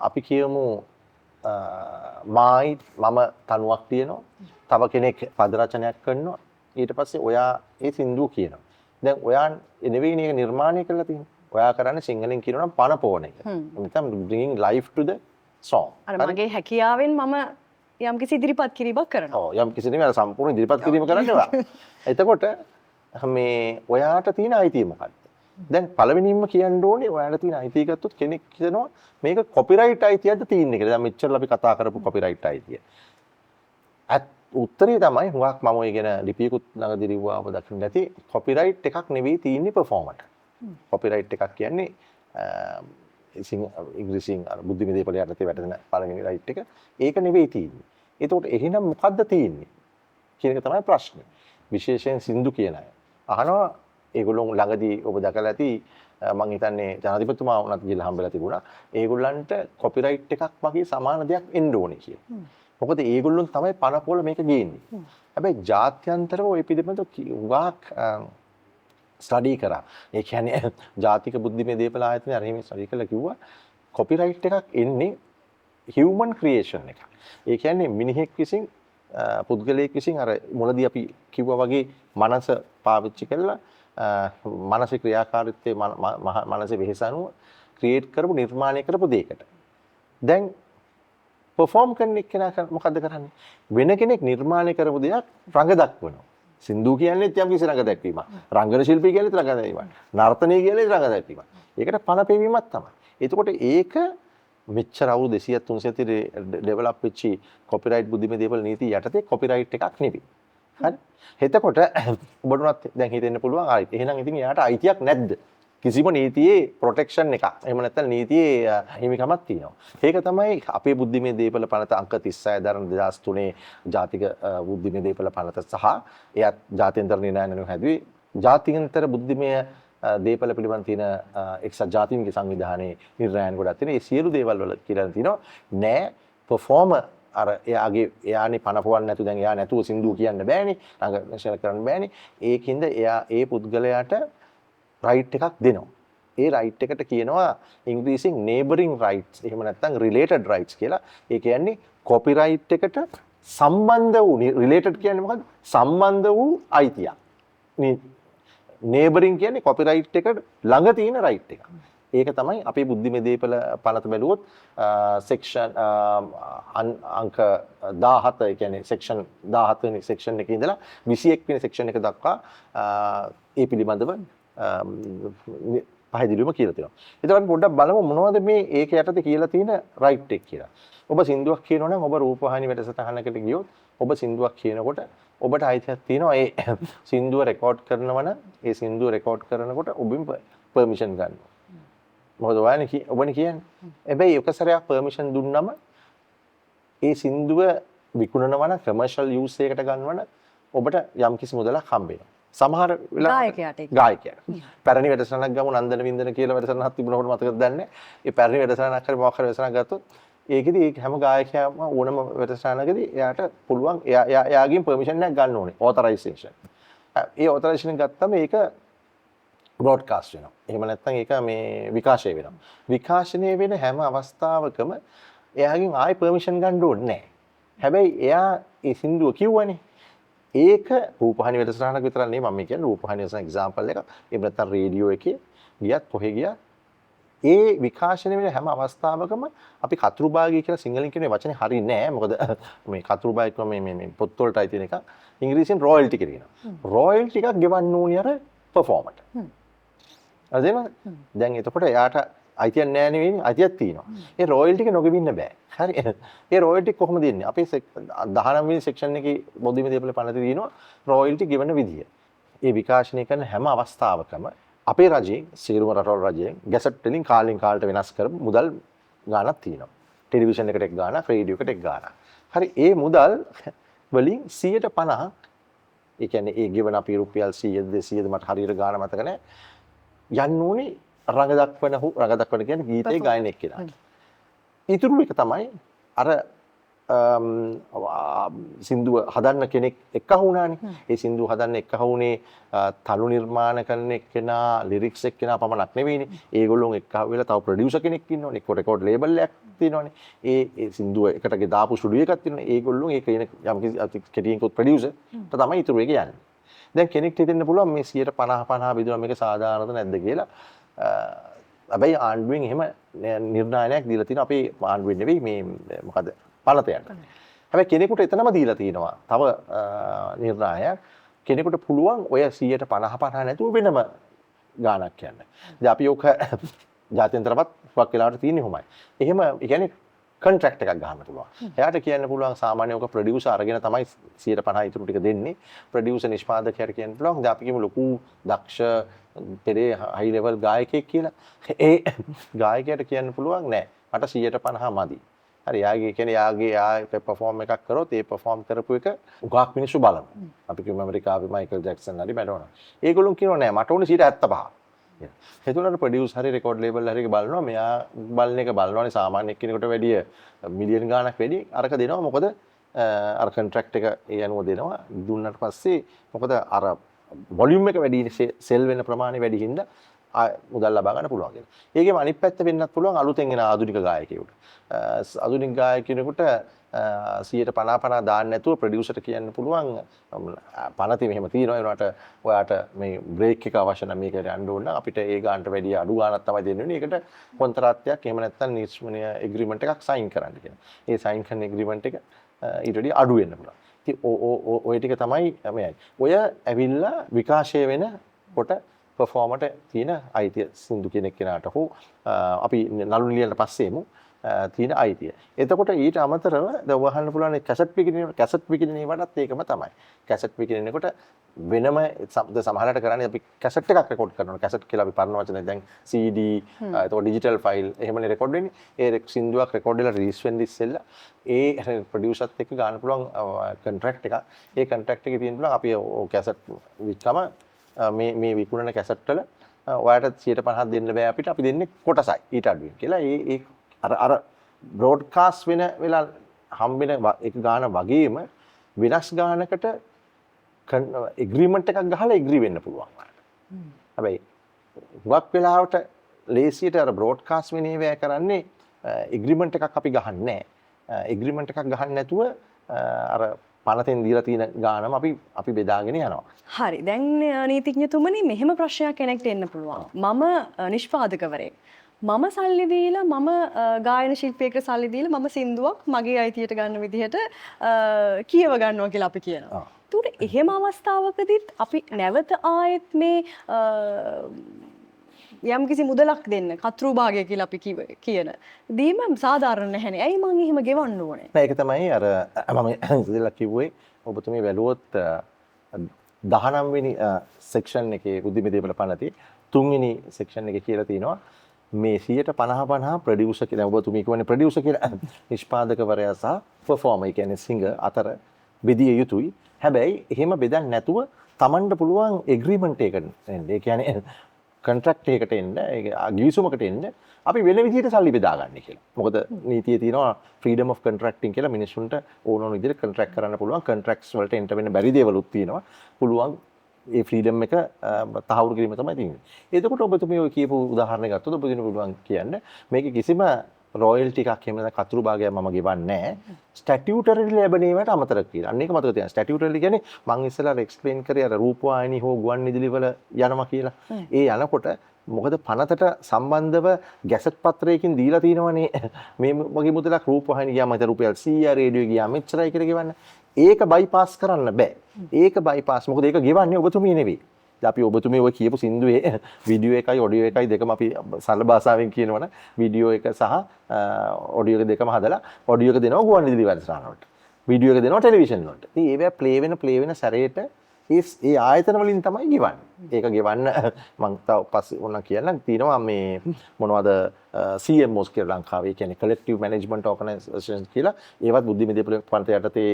අපි කියමු මම තනුවක් තියෙනවා. තව කෙනෙක් පද රචනයක් කරනවා. ඊට පස්සේ ඔයා ඒ සින්දුව කියනවා. දැන් ඔයා නෙවෙයිනේ ඒක නිර්මාණය කරලා තියෙන්නේ. ඔයා කරන්නේ සිංහලෙන් කියනවා නම් පණ පොවන එක. නැත්නම් bringing life to the song.
අර මගේ හැකියාවෙන් මම යම්කිසි ඉදිරිපත් කිරීමක් කරනවා.
ඔව් යම්කිසි නෙවෙයි සම්පූර්ණ ඉදිරිපත් කිරීම කරන්නේ ඔයා. එතකොට මේ ඔයාට තියෙන අයිතිය මොකක්ද? දැන් පළවෙනින්ම කියන්න ඕනේ ඔයාලට තියෙන අයිතිය ගත්තොත් කෙනෙක් කියනවා මේක කොපිරයිට් අයිතියක්ද තියෙන්නේ කියලා. දැන් මෙච්චර අපි කතා කරපු කොපිරයිට් අයිතිය. උත්තරේ තමයි හුඟක් මම ඔය ගැන ලිපියකුත් ළඟදී ලිව්වා ඔබ දකින්න ඇති කොපිරයිට් එකක් නෙවෙයි තියෙන්නේ පර්ෆෝමර්ට. කොපිරයිට් එකක් කියන්නේ ඉංග්‍රීසියෙන් බුද්ධිමය දේපල යටතේ වැටෙන පළවෙනි රයිට් එක. ඒක නෙවෙයි තියෙන්නේ. ඒතකොට එහෙනම් මොකද්ද තියෙන්නේ කියන එක තමයි ප්‍රශ්නේ. විශේෂයෙන් සින්දු කියන අය අහනවා ඒගොල්ලෝ ළඟදී ඔබ දැකලා ඇති මම හිතන්නේ ජනාධිපතිතුමා වුණත් ගිහලා හම්බෙලා තිබුණා. ඒගොල්ලන්ට කොපිරයිට් එකක් වගේ සමාන දෙයක් එන්න ඕනේ කියලා. මොකද ඒගොල්ලොන් තමයි පනපොල මේක ගේන්නේ. හැබැයි ජාත්‍යන්තරව ওই පිළිබඳව උගාක් ස්ටඩි කරා. ඒ කියන්නේ ජාතික බුද්ධිමය දේපල ආයතනය අර එහෙම ස්ටඩි කරලා කිව්වා කොපිරයිට් එකක් එන්නේ හියුමන් ක්‍රියේෂන් එක. ඒ කියන්නේ මිනිහෙක් විසින් පුද්ගලයෙක් විසින් අර මුලදී අපි කිව්වා වගේ මනස පාවිච්චි කරලා මානසික ක්‍රියාකාරීත්වයේ මානසික වෙහස අනුව ක්‍රියේට් කරපු නිර්මාණය කරපු දෙයකට. දැන් perform කරන එක්කෙනා මොකද්ද කරන්නේ? වෙන කෙනෙක් නිර්මාණය කරපු දෙයක් රඟ දක්වනවා. සින්දු කියන්නේ යම් කිසි රඟ දැක්වීමක්. රංගන ශිල්පී කියන්නේ රඟ දැක්වීමක්. නර්තනය කියන්නේ රඟ දැක්වීමක්. ඒකට පණ පෙවීමක් තමයි. එතකොට ඒක මෙච්චර අවුරුදු 200 300 ඩෙවලොප් වෙච්චි කොපිරයිට් බුද්ධිමය දේපල නීති යටතේ කොපිරයිට් එකක් නෙවෙයි. හරි? එතකොට ඔබට උනත් දැන් හිතෙන්න පුළුවන් ආයි එහෙනම් ඉතින් එයාට අයිතියක් නැද්ද? කිසිම නීතියේ ප්‍රොටෙක්ෂන් එකක්. එහෙම නැත්නම් නීතියේ හිමිකමක් තියෙනවා. ඒක තමයි අපේ බුද්ධිමය දේපල පනත අංක 36 දරන 2003 ජාතික බුද්ධිමය දේපල පනත සහ එයත් ජාත්‍යන්තර නිර්ණය හැදුවේ ජාත්‍යන්තර බුද්ධිමය දේපල පිළිබඳ තියෙන එක්සත් ජාතීන්ගේ සංවිධානයේ නිර්ණයන් ගොඩක් තියෙන. ඒ සියලු දේවල් වල කියලා තියෙනවා නෑ පර්ෆෝමර් අර එයානේ පනපවන්න නැතු දැන් එයා නැතුව සින්දුව කියන්න බෑනේ. රංග කරන්න බෑනේ. ඒකින්ද එයා ඒ පුද්ගලයාට රයිට් එකක් දෙනවා. ඒ රයිට් එකට කියනවා ඉංග්‍රීසියෙන් neighboring rights එහෙම නැත්නම් related rights කියලා. ඒ කියන්නේ කොපිරයිට් එකට සම්බන්ධ වූ related කියන්නේ මොකද්ද? සම්බන්ධ වූ අයිතියක්. neighboring කියන්නේ කොපිරයිට් එකට ළඟ තියෙන රයිට් එක. ඒක තමයි අපේ බුද්ධිමය දේපල පනත බැලුවොත් සෙක්ෂන් අංක 17 ඒ කියන්නේ සෙක්ෂන් 17 වෙනි සෙක්ෂන් එකේ ඉඳලා 21 වෙනි සෙක්ෂන් එක දක්වා ඒ පිළිබඳව පහදිලිවම කියලා තියෙනවා. ඒතරම් පොඩ්ඩක් බලමු මොනවද මේ ඒක යටතේ කියලා තියෙන රයිට් එක කියලා. ඔබ සින්දුවක් කියනවා නම් ඔබ රූපවාහිනී වැඩසටහනකට ගියොත් ඔබ සින්දුවක් කියනකොට ඔබට අයිතියක් තියෙනවා ඒ සින්දුව රෙකෝඩ් කරනවා නම් ඒ සින්දුව රෙකෝඩ් කරනකොට ඔබෙන් පර්මිෂන් ගන්නවා. මොකද ඔබනේ කියන්නේ. හැබැයි එක සැරයක් පර්මිෂන් දුන්නම ඒ සින්දුව විකුණනවා නම් කමර්ෂල් යූස් එකකට ගන්නවා නම් ඔබට යම්කිසි මුදලක් හම්බ වෙනවා. සමහර ගායකයාට පැරණි වැඩසටහනක් ගමු නන්දන වින්දන කියලා වැඩසටහනක් තිබුණකොට මතකද දන්නේ. ඒ පැරණි වැඩසටහනක් හරි මොකක් හරි වැඩසටහනක් ගත්තොත් ඒකෙදි ඒ හැම ගායකයාම ඕනම වැඩසටහනකදී එයාට පුළුවන් එයාගෙන් පර්මිෂන් එකක් ගන්න ඕනේ ඔතොරයිසේෂන්. ඒ ඔතොරයිසේෂන් ගත්තම ඒක බ්‍රෝඩ්කාස්ට් වෙනවා. එහෙම නැත්නම් ඒක මේ විකාශය වෙනවා. විකාශනය වෙන හැම අවස්ථාවකම එයාගෙන් ආයෙ පර්මිෂන් ගන්න ඕනේ නැහැ. හැබැයි එයා ඒ සින්දුව කිව්වනේ. ඒක රූපවාහිනී වැඩසටහනක් විතරක් නෙමෙයි මම කියන්නේ රූපවාහිනී වැඩසටහන එක්සැම්පල් එක. එහෙම නැත්නම් රේඩියෝ එකේ ගියත් කොහෙ ගියත් ඒ විකාශනය වෙන හැම අවස්ථාවකම අපි කතුරුභාගය කියලා සිංහලෙන් කියන වචනේ හරිය නෑ. මොකද මේ කතුරුභාගය කියව මේ පොත් වලටයි තියෙන එක. ඉංග්‍රීසියෙන් රොයල්ටි කියලා කියනවා. රොයල්ටි එකක් ගෙවන්න ඕනේ අර පර්ෆෝමර්ට. අදේම දැන් එතකොට එයාට අයිතියක් නෑ නෙවෙයි අයිතියක් තියෙනවා. ඒ රොයල්ටි එක නොගෙවින්න බෑ. හරි. ඒ රොයල්ටි කොහොමද දෙන්නේ? අපේ 19 වෙනි සෙක්ෂන් එකේ බුද්ධිමය දේපල පනතේ තියෙනවා රොයල්ටි ගෙවන විදිය. ඒ විකාශනය කරන හැම අවස්ථාවකම අපේ රජයේ සියලුම රටවල් රජයෙන් ගැසට් වලින් කාලෙන් කාලට වෙනස් කරපු මුදල් ගාණක් තියෙනවා. ටෙලිවිෂන් එකට එක් ගාණක්, රේඩියෝ එකට එක් ගාණක්. හරි. ඒ මුදල් වලින් 150 ඒ කියන්නේ ඒ ගෙවන අපි රුපියල් 100ද 200ද මට හරියට ගාණ මතක නැහැ. යන්න ඕනේ රඟ දක්වන කියන්නේ ගීතේ ගායනයක් කියලා. ඊටු එක තමයි අර සින්දුව හදන්න කෙනෙක් එක්ක වුණානේ. ඒ සින්දුව හදන්න එක්ක වුණේ තනු නිර්මාණ කරන එක්කෙනා, ලිරික්ස් එක්කෙනා පමණක් නෙවෙයිනේ. ඒගොල්ලෝ එක්ක වෙලා තව ප්‍රොඩියුසර් කෙනෙක් ඉන්නවනේ. එක්ක රෙකෝඩ් ලේබල් එකක් තියෙනවනේ. ඒ සින්දුව එකට දාපු ස්ටුඩියෝ එකක් තියෙනවනේ. ඒගොල්ලෝ ඒක යම් කෙටියෙන් කොත් ප්‍රොඩියුසර් තමයි ඊටු එක යන්නේ. දැන් කෙනෙක්ට හිතෙන්න පුළුවන් මේ 150 බෙදුවා මේක සාධාරණද නැද්ද කියලා. හැබැයි ආණ්ඩුවෙන් එහෙම නිර්ණායනයක් දීලා තියෙනවා. අපේ ආණ්ඩුවෙන් නෙවෙයි මේ මොකද පනතයට. හැබැයි කෙනෙකුට එතනම දීලා තියෙනවා. තව නිර්ණායයක් කෙනෙකුට පුළුවන් ඔය 150 නැතුව වෙනම ගාණක් කියන්න. දැන් අපි ඔක ජාත්‍යන්තරවත් වක් වෙලාවට තියෙන්නේ කොහොමයි. එහෙම ඒ කියන්නේ කොන්ට්‍රැක්ට් එකක් ගන්න පුළුවන්. එයාට කියන්න පුළුවන් සාමාන්‍ය ඔක ප්‍රොඩියුසර් අරගෙන තමයි 150 ඉතුරු ටික දෙන්නේ. ප්‍රොඩියුසර් නිෂ්පාදකයාට කියන්න පුළුවන්. දැන් අපි කියමු ලොකු දක්ෂ පෙරේ හයි ලෙවල් ගායකයෙක් කියලා. ඒ ගායකයාට කියන්න පුළුවන් නෑ. මට 150 මදි. හරි යාගේ කියන්නේ යාගේ පර්ෆෝම් එකක් කරොත් ඒ පර්ෆෝම් කරපු එක උගාක් මිනිස්සු බලනවා. අපි කියමු ඇමරිකාවේ මයිකල් ජැක්සන් හරි මැඩෝනා. ඒගොල්ලෝ කියනවා නෑ මට ඕනේ 75. එතකොට ප්‍රොඩියුසර් හරි රෙකෝඩ් ලේබල් හරි බලනවා මෙයා බලන එක බලනවානේ සාමාන්‍ය කෙනෙකුට වැඩිය මිලියන් ගාණක් වැඩි අරක දෙනවා මොකද අර කොන්ට්‍රැක්ට් එක ඒ අනුව දෙනවා දුන්නාට පස්සේ මොකද අර වොලියුම් එක වැඩි සෙල් වෙන ප්‍රමාණය වැඩි හින්දා මුදල් ලබා ගන්න පුළුවන් කියලා. ඒකේම අනිත් පැත්ත වෙන්නත් පුළුවන් අලුතෙන් එන ආධුනික ගායකයෙකුට. ආධුනික ගායකයෙකුට 50% දාන්න නැතුව ප්‍රොඩියුසර්ට කියන්න පුළුවන් පනති මෙහෙම තියෙනවා ඒනට ඔයාට මේ බ්‍රේක් එක අවශ්‍ය නම් මේකට යන්න ඕන අපිට ඒ ගානට වැඩි අඩු ගානක් තමයි දෙන්න වෙන්නේ. ඒකට කොන්ත්‍රාත්යක් එහෙම නැත්නම් නිෂ්මනීය එග්‍රීමන්ට් එකක් සයින් කරන්න කියනවා. ඒ සයින් කරන එග්‍රීමන්ට් එක ඊට වැඩි අඩු වෙන්න පුළුවන්. ඉතින් ඔය ටික තමයි මේ ඔය ඇවිල්ලා විකාශය වෙන කොට පර්ෆෝමට තියෙන අයිතිය සින්දු කෙනෙක් කෙනාට හෝ අපි නළු නිලියට පස්සේමු තියෙන අයිතිය. එතකොට ඊට අමතරව දැන් වහන්න පුළුවන් කැසට් විකිණීමටත් ඒකම තමයි. කැසට් විකිණීමකට වෙනම සමහරකට කරන්නේ අපි කැසට් එකක් රෙකෝඩ් කරනවා. කැසට් කියලා අපි පරණ වචනේ දැන් CD එතකොට ඩිජිටල් ෆයිල් එහෙමනේ රෙකෝඩ් වෙන්නේ. ඒ සින්දුවක් රෙකෝඩ් වෙලා රිලීස් වෙන්න ඉස්සෙල්ලා ඒ ප්‍රොඩියුසර්ත් එක්ක ගන්න පුළුවන් කොන්ට්‍රැක්ට් එකක්. ඒ කොන්ට්‍රැක්ට් එකේ තියෙන පුළුවන් අපි කැසට් වික්කම මේ විකුණන කැසට් වල ඔයාලට 50% දෙන්න බෑ අපිට අපි දෙන්නේ කොටසයි ඊට අඩුවෙන් කියලා ඒ අර බ්‍රෝඩ්කාස්ට් වෙන වෙලා හම්බෙන එක ගාන වගේම වෙනස් ගානකට එග්‍රීමන්ට් එකක් ගහලා එග්‍රී වෙන්න පුළුවන් ඔයාලට. හැබැයි හුඟක් වෙලාවට ලේසියට අර බ්‍රෝඩ්කාස්ට් වෙන ඒවා කරන්නේ එග්‍රීමන්ට් එකක් අපි ගහන්නේ නැහැ. එග්‍රීමන්ට් එකක් ගහන්න නැතුව අර පනතෙන් දීලා තියෙන ගානම අපි බෙදාගෙන යනවා.
හරි. දැන් නීතිඥතුමනි මෙහෙම ප්‍රශ්නයක් කෙනෙක්ට එන්න පුළුවන්. මම නිෂ්පාදකවරයෙක්. මම සල්ලි දීලා මම ගායන ශිල්පියෙකුට සල්ලි දීලා මම සින්දුවක් මගේ අයිතියට ගන්න විදිහට කියව ගන්නවා කියලා අපි කියනවා. ඒකට එහෙම අවස්ථාවකදීත් අපි නැවත ආයෙත් මේ යම් කිසි මුදලක් දෙන්න කතෘ භාගය කියලා අපි කියන දීම සාධාරණ නැහැනේ. ඇයි මං එහෙම ගෙවන්න ඕනේ?
නෑ ඒක තමයි අර මම ඉතින්ලා කිව්වේ ඔබතුමී බැලුවොත් 19 වෙනි සෙක්ෂන් එකේ බුද්ධිමය දේපල පනතේ 3 වෙනි සෙක්ෂන් එකේ කියලා තියෙනවා මේ 50% ප්‍රොඩියුසර් කියලා ඔබතුමී කියන්නේ ප්‍රොඩියුසර් කියලා නිෂ්පාදකවරයා සහ පර්ෆෝමර් කියන්නේ සිංගර් අතර බෙදිය යුතුයි. හැබැයි එහෙම බෙදන්න නැතුව Tamanට පුළුවන් එග්‍රීමන්ට් එකකට එන්න. ඒ කියන්නේ කොන්ට්‍රැක්ට් එකකට එන්න, ඒක ගිවිසුමකට එන්න අපි වෙන විදිහට සල්ලි බෙදාගන්න කියලා. මොකද නීතියේ තියෙනවා freedom of contracting කියලා මිනිස්සුන්ට ඕන ඕන විදිහට කොන්ට්‍රැක්ට් කරන්න පුළුවන්. කොන්ට්‍රැක්ට්ස් වලට එන්ටර් වෙන්න බැරි දේවලුත් තියෙනවා. පුළුවන් ඒ ෆ්‍රීඩම් එක තහවුරු කිරීම තමයි තියෙන්නේ. එතකොට ඔබතුමිය ඔය කියපු උදාහරණ ගත්තොත් ඔබතුමිය පුළුවන් කියන්න මේකේ කිසිම රොයල්ටි එකක් එහෙම නැත්නම් කතුරු භාගයක් මම ගෙවන්නේ නැහැ. ස්ටැටියුටරිලි ලැබෙනේවට අමතර කියලා. අන්න ඒක මතක තියාගන්න. ස්ටැටියුටරිලි කියන්නේ මම ඉස්සෙල්ලා එක්ස්ප්ලেইন කරේ අර රූපවාහිනී හෝ ගුවන් විදුලි වල යනවා කියලා. ඒ යනකොට මොකද පනතට සම්බන්ධව ගැසට් පත්‍රයකින් දීලා තියෙනවනේ මේ වගේ මුදලක් රූපවාහිනී ගියාම හිත රුපියල් 100 රේඩියෝ ගියාම මෙච්චරයි කියලා ගෙවන්න. ඒක බයිපාස් කරන්න බෑ. ඒක බයිපාස් මොකද ඒක ගෙවන්නේ ඔබතුමිය නෙවෙයි. අපි ඔබතුමිය ඔය කියපු සින්දුවේ වීඩියෝ එකයි ඔඩියෝ එකයි දෙකම අපි සරල භාෂාවෙන් කියනවනේ වීඩියෝ එක සහ ඔඩියෝ එක දෙකම හදලා ඔඩියෝ එක දෙනවා ගුවන් විදුලි වැඩසටහන වලට. වීඩියෝ එක දෙනවා ටෙලිවිෂන් වලට. ඉතින් ඒවා ප්ලේ වෙන සැරේට ඒ ආයතන වලින් තමයි ගෙවන්නේ. ඒක ගෙවන්න මම තව පස්සේ ඕන කියන්නම් තියෙනවා මේ මොනවද CMOs කියලා ලංකාවේ කියන්නේ collective management organizations කියලා ඒවත් බුද්ධිමය දේපල පන්ත යටතේ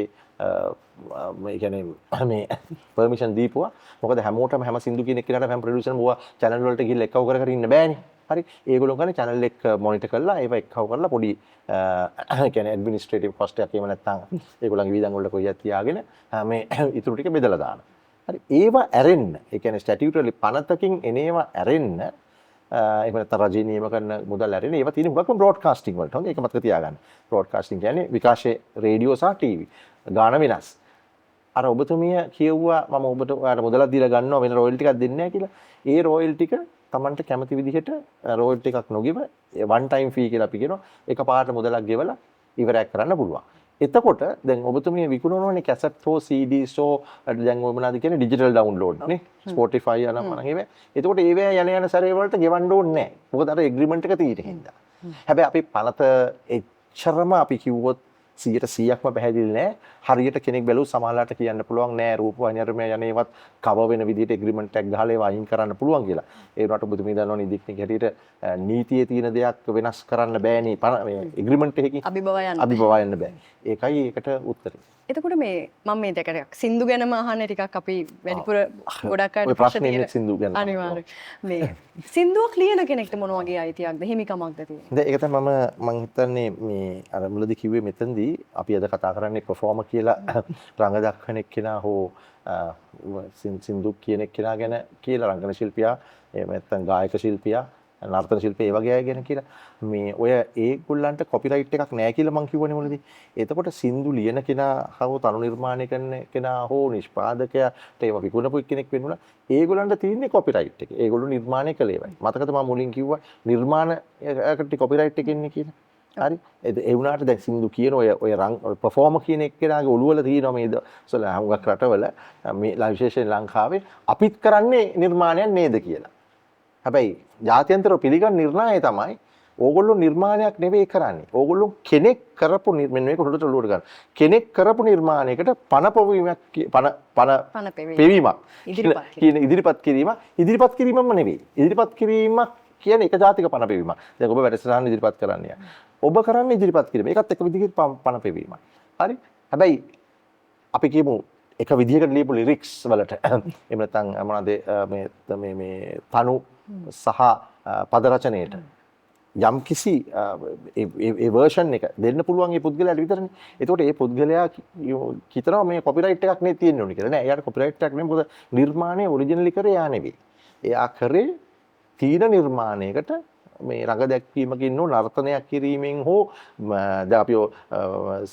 මේ කියන්නේ මේ පර්මිෂන් දීපුවා. මොකද හැමෝටම හැම සින්දු කියන එක්කනට හැම ප්‍රොඩියුසර්ම ඕවා channel වලට ගිහිල්ලා එක්කව කර ඉන්න බෑනේ. හරි. ඒගොල්ලෝ කරන්නේ channel එක මොනිටර් කරලා ඒව එක්කව කරලා පොඩි කියන්නේ administrative cost එකක් එහෙම නැත්නම් ඒගොල්ලන්ගේ වියදම් වලට කොයියක් තියාගෙන මේ ඉතුරු ටික බෙදලා දානවා. හරි ඒවා ඇරෙන්න ඒ කියන්නේ ස්ටැටියුටරි පනතකින් එනේවා ඇරෙන්න එහෙම නැත්නම් රජයේ නියම කරන මුදල් ඇරෙන්න ඒවා තියෙන හුඟක්ම බ්‍රෝඩ්කාස්ටිං වලට. හොඳ ඒක මතක තියාගන්න. බ්‍රෝඩ්කාස්ටිං කියන්නේ විකාශයේ රේඩියෝ සහ ටීවී ගාන වෙනස්. අර ඔබතුමිය කියුවා මම ඔබට ඔයාලට මුදලක් දීලා ගන්නවා වෙන රොයල්ටි ටිකක් දෙන්නේ නැහැ කියලා. ඒ රොයල්ටි ටික Tamanට කැමති විදිහට රොයල්ටි ටිකක් නොගෙව one time fee කියලා අපි කියනවා. එකපාරට මුදලක් ගෙවලා ඉවරයක් කරන්න පුළුවන්. එතකොට දැන් ඔබතුමිය විකුණනෝනේ කැසට් හෝ CDs හෝ දැන් ඔය මොනවද කියන්නේ ඩිජිටල් ඩවුන්ලෝඩ් නේ Spotify යනවා නම් ඒවා. එතකොට ඒවා යන සැරේ වලට ගෙවන්න ඕනේ නැහැ. මොකද අර එග්‍රීමන්ට් එක තියෙන හින්දා. හැබැයි අපි පළත එච්චරම අපි කිව්වොත් 100%ක්ම පැහැදිලි නෑ. හරියට කෙනෙක් බැලුවොත් සමහරලාට කියන්න පුළුවන් නෑ රූපවාහිනියට මේ යන්නේවත් කව වෙන විදිහට එග්‍රීමන්ට් එකක් ගහලා ඒවා අයින් කරන්න පුළුවන් කියලා. ඒ වුණාට ඔබතුමී දන්නවනේ ඉදික්නික හැටියට නීතියේ තියෙන දෙයක් වෙනස් කරන්න බෑනේ මේ එග්‍රීමන්ට් එකකින්.
අභිබවා යන්න
බෑ. ඒකයි ඒකට උත්තරේ.
එතකොට මේ මම මේ දෙකට සින්දු ගැනම අහන්න ටිකක් අපි වැඩිපුර ගොඩක් අය
ඔය ප්‍රශ්නේ ඉන්නේ සින්දු ගැන.
අනිවාර්යයෙන්. මේ සින්දුවක් ලියන කෙනෙක්ට මොන වගේ අයිතියක්ද හිමිකමක්ද තියෙන්නේ?
දැන් ඒක තමයි මම හිතන්නේ මේ අර මුලදී කිව්වේ මෙතනදී අපි අද කතා කරන්නේ performer කියලා රංග දක්වන එක්කෙනා හෝ සින්දු කියන එක්කෙනා ගැන කියලා රංගන ශිල්පියා එහෙම නැත්නම් ගායක ශිල්පියා නර්තන ශිල්පියා ඒ වගේ අය ගැන කියලා මේ ඔය ඒගොල්ලන්ට කොපිරයිට් එකක් නැහැ කියලා මම කිව්වනේ මුලදී. එතකොට සින්දු ලියන කෙනා හෝ තනු නිර්මාණය කරන කෙනා හෝ නිෂ්පාදකයාට ඒව විකුණපු කෙනෙක් වෙන්නුලා ඒගොල්ලන්ට තියෙන්නේ කොපිරයිට් එක. ඒගොල්ලෝ නිර්මාණය කළේ වයි. මතකද මම මුලින් කිව්වා නිර්මාණයකට කොපිරයිට් එක ඉන්නේ කියලා. හරි ඒ වුණාට දැන් සින්දු කියන ඔය පර්ෆෝමර් කියන එක්කෙනාගේ ඔළුවල තියෙනවා මේ දවස්වල හුඟක් රටවල මේ විශේෂයෙන් ලංකාවේ අපිත් කරන්නේ නිර්මාණයක් නේද කියලා. හැබැයි ජාත්‍යන්තරව පිළිගන්න නිර්ණය තමයි ඕගොල්ලෝ නිර්මාණයක් නෙවෙයි කරන්නේ. ඕගොල්ලෝ කෙනෙක් කරපු මෙන්න මේක හොඳට ඔළුවට ගන්න. කෙනෙක් කරපු නිර්මාණයකට පණ පෙවීමක් ඉදිරිපත් කිරීමම නෙවෙයි. ඉදිරිපත් කිරීමක් කියන්නේ එක ජාතික පණ පෙවීමක්. දැන් ඔබ වැඩසටහන ඉදිරිපත් කරන්නේ. ඔබ කරන්නේ ඉදිරිපත් කිරීම. ඒකත් එක විදිහකට පණ පෙවීමක්. හරි? හැබැයි අපි කියමු එක විදිහකට ලියපු ලිරික්ස් වලට එහෙම නැත්නම් මොනවාද මේ තනු සහ පද රචනයේට යම් කිසි ඒ වර්ෂන් එක දෙන්න පුළුවන් ඒ පුද්ගලයාට විතරනේ. එතකොට ඒ පුද්ගලයා හිතනවා මේ කොපිරයිට් එකක් නේ තියෙන්න ඕනේ කියලා. නෑ, එයාට කොපිරයිට් එකක් නෙමෙයි. මොකද නිර්මාණය ඔරිජිනලි කරේ එයා නෙවෙයි. එයා කරේ තීන නිර්මාණයකට මේ රඟ දැක්වීමකින් හෝ නර්තනයක් කිරීමෙන් හෝ දැන් අපි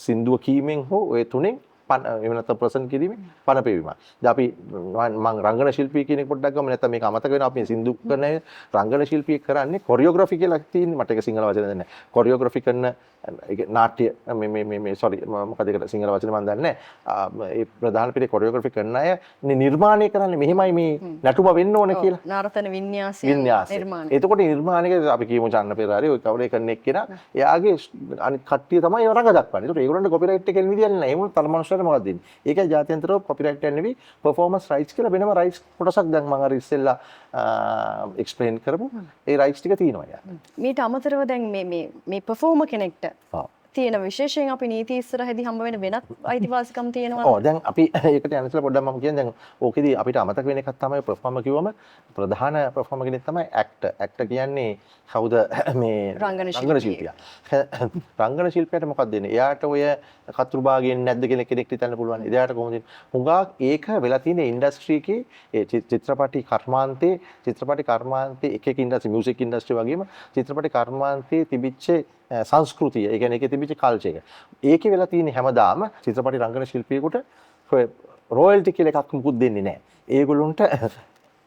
සින්දුව කීමෙන් හෝ ඔය තුනෙන් එහෙම නැත්නම් ප්‍රසන් කිරීමෙන් පණ පෙවීමක්. දැන් අපි මම රංගන ශිල්පී කියන එක පොඩ්ඩක් ගමු. නැත්නම් මේක අමතක වෙනවා. අපි සින්දු කරන රංගන ශිල්පියෙක් කරන්නේ කොරියෝග්‍රැෆි කියලා තියෙන්නේ. මට ඒක සිංහල වචන දන්නේ නැහැ. කොරියෝග්‍රැෆි කරන නාට්‍ය මේ සෝරි මොකද ඒකට සිංහල වචන මම දන්නේ නැහැ. ඒ ප්‍රධාන පිටේ කොරියෝග්‍රැෆි කරන අය නිර්මාණය කරන්නේ මෙහෙමයි මේ නටුම වෙන්න ඕන කියලා.
නර්තන වින්‍යාසය නිර්මාණය.
එතකොට නිර්මාණයක අපි කියමු චන්න පෙරාරි ඔය කවුරු කරන එක්කෙනා එයාගේ අනිත් කට්ටිය තමයි ඒ රඟ දක්වන්නේ. ඒකට ඒගොල්ලන්ට කොපිරයිට් එක එන්නේ විදියක් නැහැ. ඒ වුණත් තලමනුස්සයට මොකක්ද දෙන්නේ? ඒකයි ජාත්‍යන්තරව කොපිරයිට් එක නෙවෙයි පර්ෆෝමන්ස් රයිට්ස් කියලා වෙනම රයිට්ස් කොටසක් දැන් මම අර ඉස්සෙල්ලා එක්ස්ප්ලেইন කරපු ඒ රයිට්ස් ටික තියෙනවා යා.
මීට අමතරව දැන් මේ පර්ෆෝමර් කෙනෙක්ට තියෙන විශේෂයෙන් අපි නීති ඉස්සරහදී හම්බ වෙන වෙනත් අයිතිවාසිකම් තියෙනවා.
ඔව් දැන් අපි ඒකට යන ඉස්සෙල්ලා පොඩ්ඩක් මම කියන්නේ දැන් ඕකෙදී අපිට අමතක වෙන එකක් තමයි පර්ෆෝමර් කිව්වම ප්‍රධාන පර්ෆෝමර් කෙනෙක් තමයි ඇක්ටර්. ඇක්ටර් කියන්නේ කවුද මේ රංගන ශිල්පියා. රංගන ශිල්පියාට මොකක්ද දෙන්නේ? එයාට ඔය කතුරු භාගයෙන් නැද්ද කියලා කෙනෙක් හිතන්න පුළුවන්. එයාට කොහොමද දෙන්නේ? හුඟක් ඒක වෙලා තියෙන ඉන්ඩස්ට්‍රි එකේ ඒ චිත්‍රපටි කර්මාන්තේ එක ඉන්ඩස්ට්‍රි මියුසික් ඉන්ඩස්ට්‍රි වගේම චිත්‍රපටි කර්මාන්තේ තිබිච්ච සංස්කෘතිය, ඒ කියන්නේ ඒකේ තිබිච්ච කල්චර් එක. ඒකේ වෙලා තියෙන හැමදාම චිත්‍රපටි රංගන ශිල්පියෙකුට ඔය රොයල්ටි කියලා එකක් මුකුත් දෙන්නේ නැහැ. ඒගොල්ලොන්ට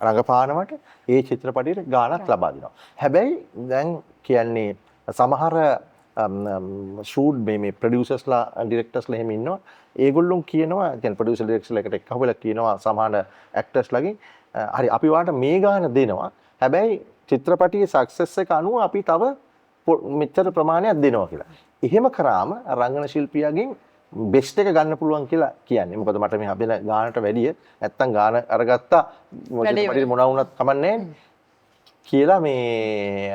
රංගපානවට ඒ චිත්‍රපටියට ගාණක් ලබා දෙනවා. හැබැයි දැන් කියන්නේ සමහර ෂූට් මේ ප්‍රොඩියුසර්ස්ලා ඩිරෙක්ටර්ස්ලා එහෙම ඉන්නවා. ඒගොල්ලොන් කියනවා දැන් ප්‍රොඩියුසර් ඩිරෙක්ටර්ස්ලා එකට එක්කහුවලා කියනවා සමහර ඇක්ටර්ස්ලාගෙන් හරි අපි වාට මේ ගාණ දෙනවා. හැබැයි චිත්‍රපටියේ සක්සස් එක අනුව අපි තව මෙච්චර ප්‍රමාණයක් දෙනවා කියලා. එහෙම කරාම රංගන ශිල්පියාගෙන් බෙස්ට් එක ගන්න පුළුවන් කියලා කියන්නේ. මොකද මට මේ හම්බෙන ගානට වැඩිය නැත්තම් ගාන අරගත්තා චිත්‍රපටියේ මොනවා වුණත් කමන්නේ කියලා මේ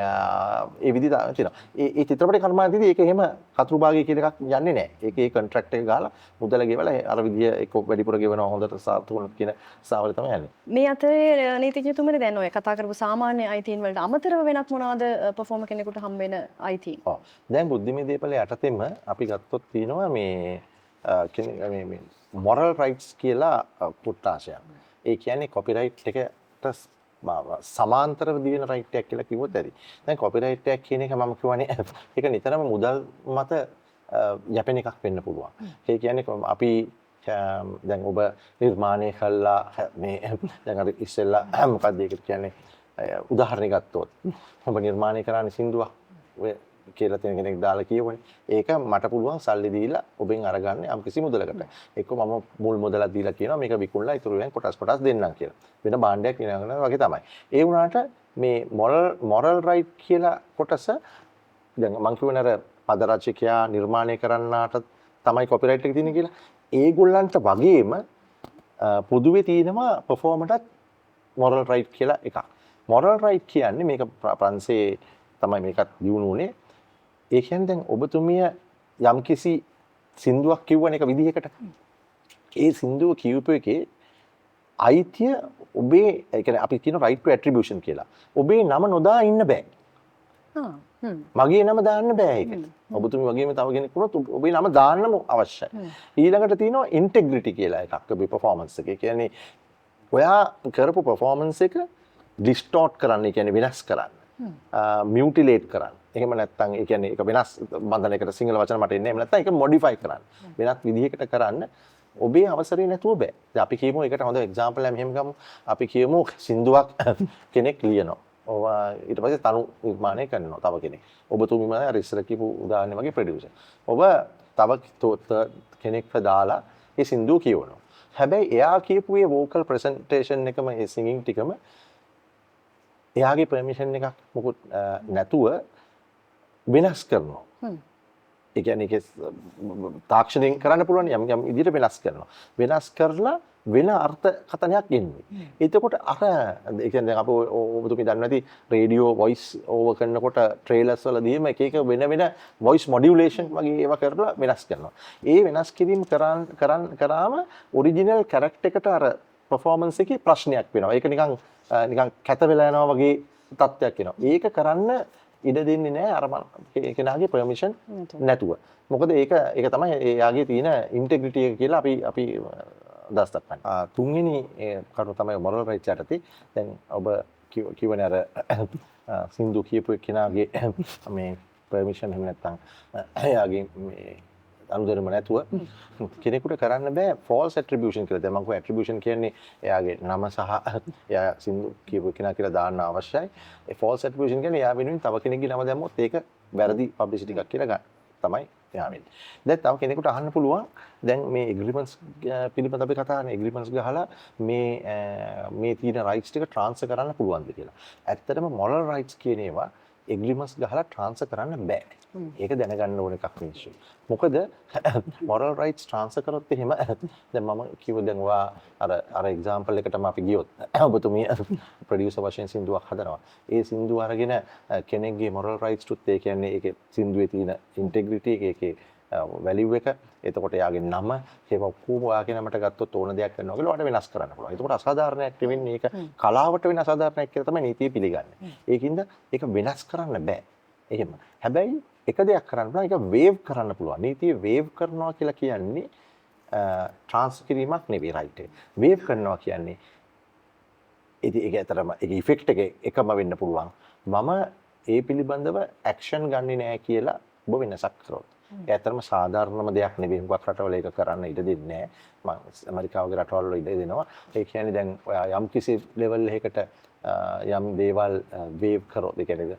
ඒ විදිහට තියෙනවා. ඒ චිත්‍රපටි කර්මාන්තයේදී ඒක එහෙම කතුරු භාගය කියලා එකක් යන්නේ නැහැ. ඒකේ කොන්ට්‍රැක්ට් එක ගාලා මුදල ගෙවලා අර විදිය එක්ක වැඩිපුර ගෙවනවා හොඳට සාර්ථකවම කියන සාවල තමයි යන්නේ.
මේ අතරේ නීතිඥතුමනි දැන් ඔය කතා කරපු සාමාන්‍ය අයිතීන් වලට අමතරව වෙනත් මොනවද පර්ෆෝමර් කෙනෙකුට හම්බ වෙන අයිතීන්?
ඔව්. දැන් බුද්ධිමය දේපල යටතේම අපි ගත්තොත් තියෙනවා මේ මොරල් රයිට්ස් කියලා කොටාශයක්. ඒ කියන්නේ කොපිරයිට් එකට සමාන්තරව දිවෙන රයිට් එකක් කියලා කිව්වොත් ඇති. දැන් කොපිරයිට් එකක් කියන එක මම කියවනේ ඒක නිතරම මුදල් මත යැපෙන එකක් වෙන්න පුළුවන්. ඒ කියන්නේ අපි දැන් ඔබ නිර්මාණය කළා මේ දැන් අර ඉස්සෙල්ලා මොකක්ද ඒකට කියන්නේ උදාහරණයක් ගත්තොත් ඔබ නිර්මාණය කරන්නේ සින්දුවක් ඔය කියලා තියෙන කෙනෙක් දාලා කියවනේ. ඒක මට පුළුවන් සල්ලි දීලා ඔබෙන් අරගන්න යම් කිසි මුදලකට. එක්ක මම මුල් මුදලක් දීලා කියනවා මේක විකුණලා ඉතුරු වෙන කොටස් දෙන්නම් කියලා. වෙන භාණ්ඩයක් විනාගෙන වගේ තමයි. ඒ වුණාට මේ මොරල් රයිට් කියලා කොටස දැන් මම කියවන අර පද රචකයා නිර්මාණය කරන්නාට තමයි කොපිරයිට් එක තියෙන්නේ කියලා. ඒගොල්ලන්ට වගේම පොදුවේ තියෙනවා පර්ෆෝමර්ටත් මොරල් රයිට් කියලා එකක්. මොරල් රයිට් කියන්නේ මේක ප්‍රංශේ තමයි මේකත් දිනුනේ. ඒ කියන්නේ දැන් ඔබතුමිය යම්කිසි සින්දුවක් කිව්වන එක විදිහකට ඒ සින්දුව කියූප එකේ අයිතිය ඔබේ ඒ කියන්නේ අපි කියන right to attribution කියලා. ඔබේ නම නොදා ඉන්න බෑ. මගේ නම දාන්න බෑ ඒකට. ඔබතුමී වගේම තව කෙනෙක් වුණොත් ඔබේ නම දාන්නම අවශ්‍යයි. ඊළඟට තියෙනවා integrity කියලා එකක් ඔබේ performance එකේ. කියන්නේ ඔයා කරපු performance එක distort කරන්න, ඒ කියන්නේ වෙනස් කරන්න. mutilate කරන්න. එහෙම නැත්නම් ඒ කියන්නේ ඒක වෙනස් බන්ධනයකට සිංහල වචන මට එන්නේ. එහෙම නැත්නම් ඒක modify කරන්න. වෙනත් විදිහකට කරන්න ඔබේ අවසරය නැතුව බෑ. දැන් අපි කියමු ඒකට හොඳ එක්සැම්පල් එකක් මෙහෙම ගමු. අපි කියමු සින්දුවක් කෙනෙක් ලියනවා. ඔවා ඊට පස්සේ තනු නිර්මාණය කරනවා තව කෙනෙක්. ඔබතුමීම අර ඉස්සර කියපු උදාහරණය වගේ ප්‍රොඩියුසර්. ඔබ තව කෙනෙක්ව දාලා ඒ සින්දුව කියවනවා. හැබැයි එයා කියපු ඒ වෝකල් ප්‍රසන්ටේෂන් එකම ඒ සිංගින් ටිකම එයාගේ පර්මිෂන් එකක් මොකුත් නැතුව වෙනස් කරනවා. ඒ කියන්නේ ඒක තාක්ෂණයෙන් කරන්න පුළුවන් යම් විදිහට වෙනස් කරනවා. වෙනස් කරලා වෙන අර්ථකථනයක් එන්නේ. එතකොට අර ඒ කියන්නේ අපි ඔබතුමී දන්නේ නැති රේඩියෝ වොයිස් ඕවර් කරනකොට ට්‍රේලර්ස් වලදීම එක එක වෙන වොයිස් මොඩියුලේෂන් වගේ ඒවා කරලා වෙනස් කරනවා. ඒ වෙනස් කිරීම කරාම ඔරිජිනල් කැරක්ටර් එකට අර පර්ෆෝමන්ස් එකේ ප්‍රශ්නයක් වෙනවා. ඒක නිකන් කැත වෙලා යනවා වගේ තත්ත්වයක් එනවා. ඒක කරන්න ඉඩ දෙන්නේ නැහැ අර කෙනාගේ පර්මිෂන් නැතුව. මොකද ඒක තමයි එයාගේ තියෙන ඉන්ටෙග්‍රිටි එක කියලා අපි අදහස් දක්වන්නේ. තුන්වෙනි කරුණ තමයි මොරල් රයිට්ස් යටතේ. දැන් ඔබ කියවනේ අර සින්දු කියපු කෙනාගේ මේ පර්මිෂන් එහෙම නැත්නම් එයාගේ මේ අනුදැනුම නැතුව කෙනෙකුට කරන්න බෑ false attribution කියලා. දැන් මම කිව්වා attribution කියන්නේ එයාගේ නම සහ එයා සින්දු කියපු කෙනා කියලා දාන්න අවශ්‍යයි. ඒ false attribution කියන්නේ එයා වෙනුවෙන් තව කෙනෙක්ගේ නම දැම්මොත් ඒක වැරදි publicity එකක් කියලා තමයි එයා වෙන්නේ. දැන් තව කෙනෙකුට අහන්න පුළුවන් දැන් මේ agreements පිළිබඳව අපි කතා කරන agreements ගහලා මේ තියෙන rights ටික transfer කරන්න පුළුවන්ද කියලා. ඇත්තටම moral rights කියන ඒවා agreements ගහලා transfer කරන්න බෑ. ඒක දැනගන්න ඕන එකක් මිනිස්සු. මොකද moral rights transfer කරොත් එහෙම දැන් මම කිව්ව දැන් ඔයා අර example එකටම අපි ගියොත් ඔබතුමිය producer වශයෙන් සින්දුවක් හදනවා. ඒ සින්දුව අරගෙන කෙනෙක්ගේ moral rights තුත් ඒ කියන්නේ ඒකේ සින්දුවේ තියෙන integrity ඒකේ value එක එතකොට එයාගේ නම ඒව ඔක්කොම ඔයාගේ නමට ගත්තොත් ඕන දෙයක් කරනවා කියලා ඔයාලට වෙනස් කරන්න පුළුවන්. එතකොට අසාධාරණයක් වෙන්නේ ඒක කලාවට වෙන අසාධාරණයක් කියලා තමයි නීතිය පිළිගන්නේ. ඒකින්ද ඒක වෙනස් කරන්න බෑ. එහෙම. හැබැයි එක දෙයක් කරන්න පුළුවන් ඒක වේව් කරන්න පුළුවන්. නීතිය වේව් කරනවා කියලා කියන්නේ ට්‍රාන්ස්ෆර් කිරීමක් නෙවෙයි රයිට් එක. වේව් කරනවා කියන්නේ ඒක ඇතරම ඒක ඉෆෙක්ට් එක එකම වෙන්න පුළුවන්. මම ඒ පිළිබඳව ඇක්ෂන් ගන්නෙ නෑ කියලා ඔබ වෙනසක් කරොත්. ඒ ඇතරම සාධාරණම දෙයක් නෙවෙයි. මොකක් රටවල ඒක කරන්න ඉඩ දෙන්නේ නෑ. මම ඇමරිකාවගේ රටවල ඉඩ දෙනවා. ඒ කියන්නේ දැන් ඔයා යම් කිසි ලෙවල් එකකට යම් දේවල් වේව් කරොත් ඒ කියන්නේ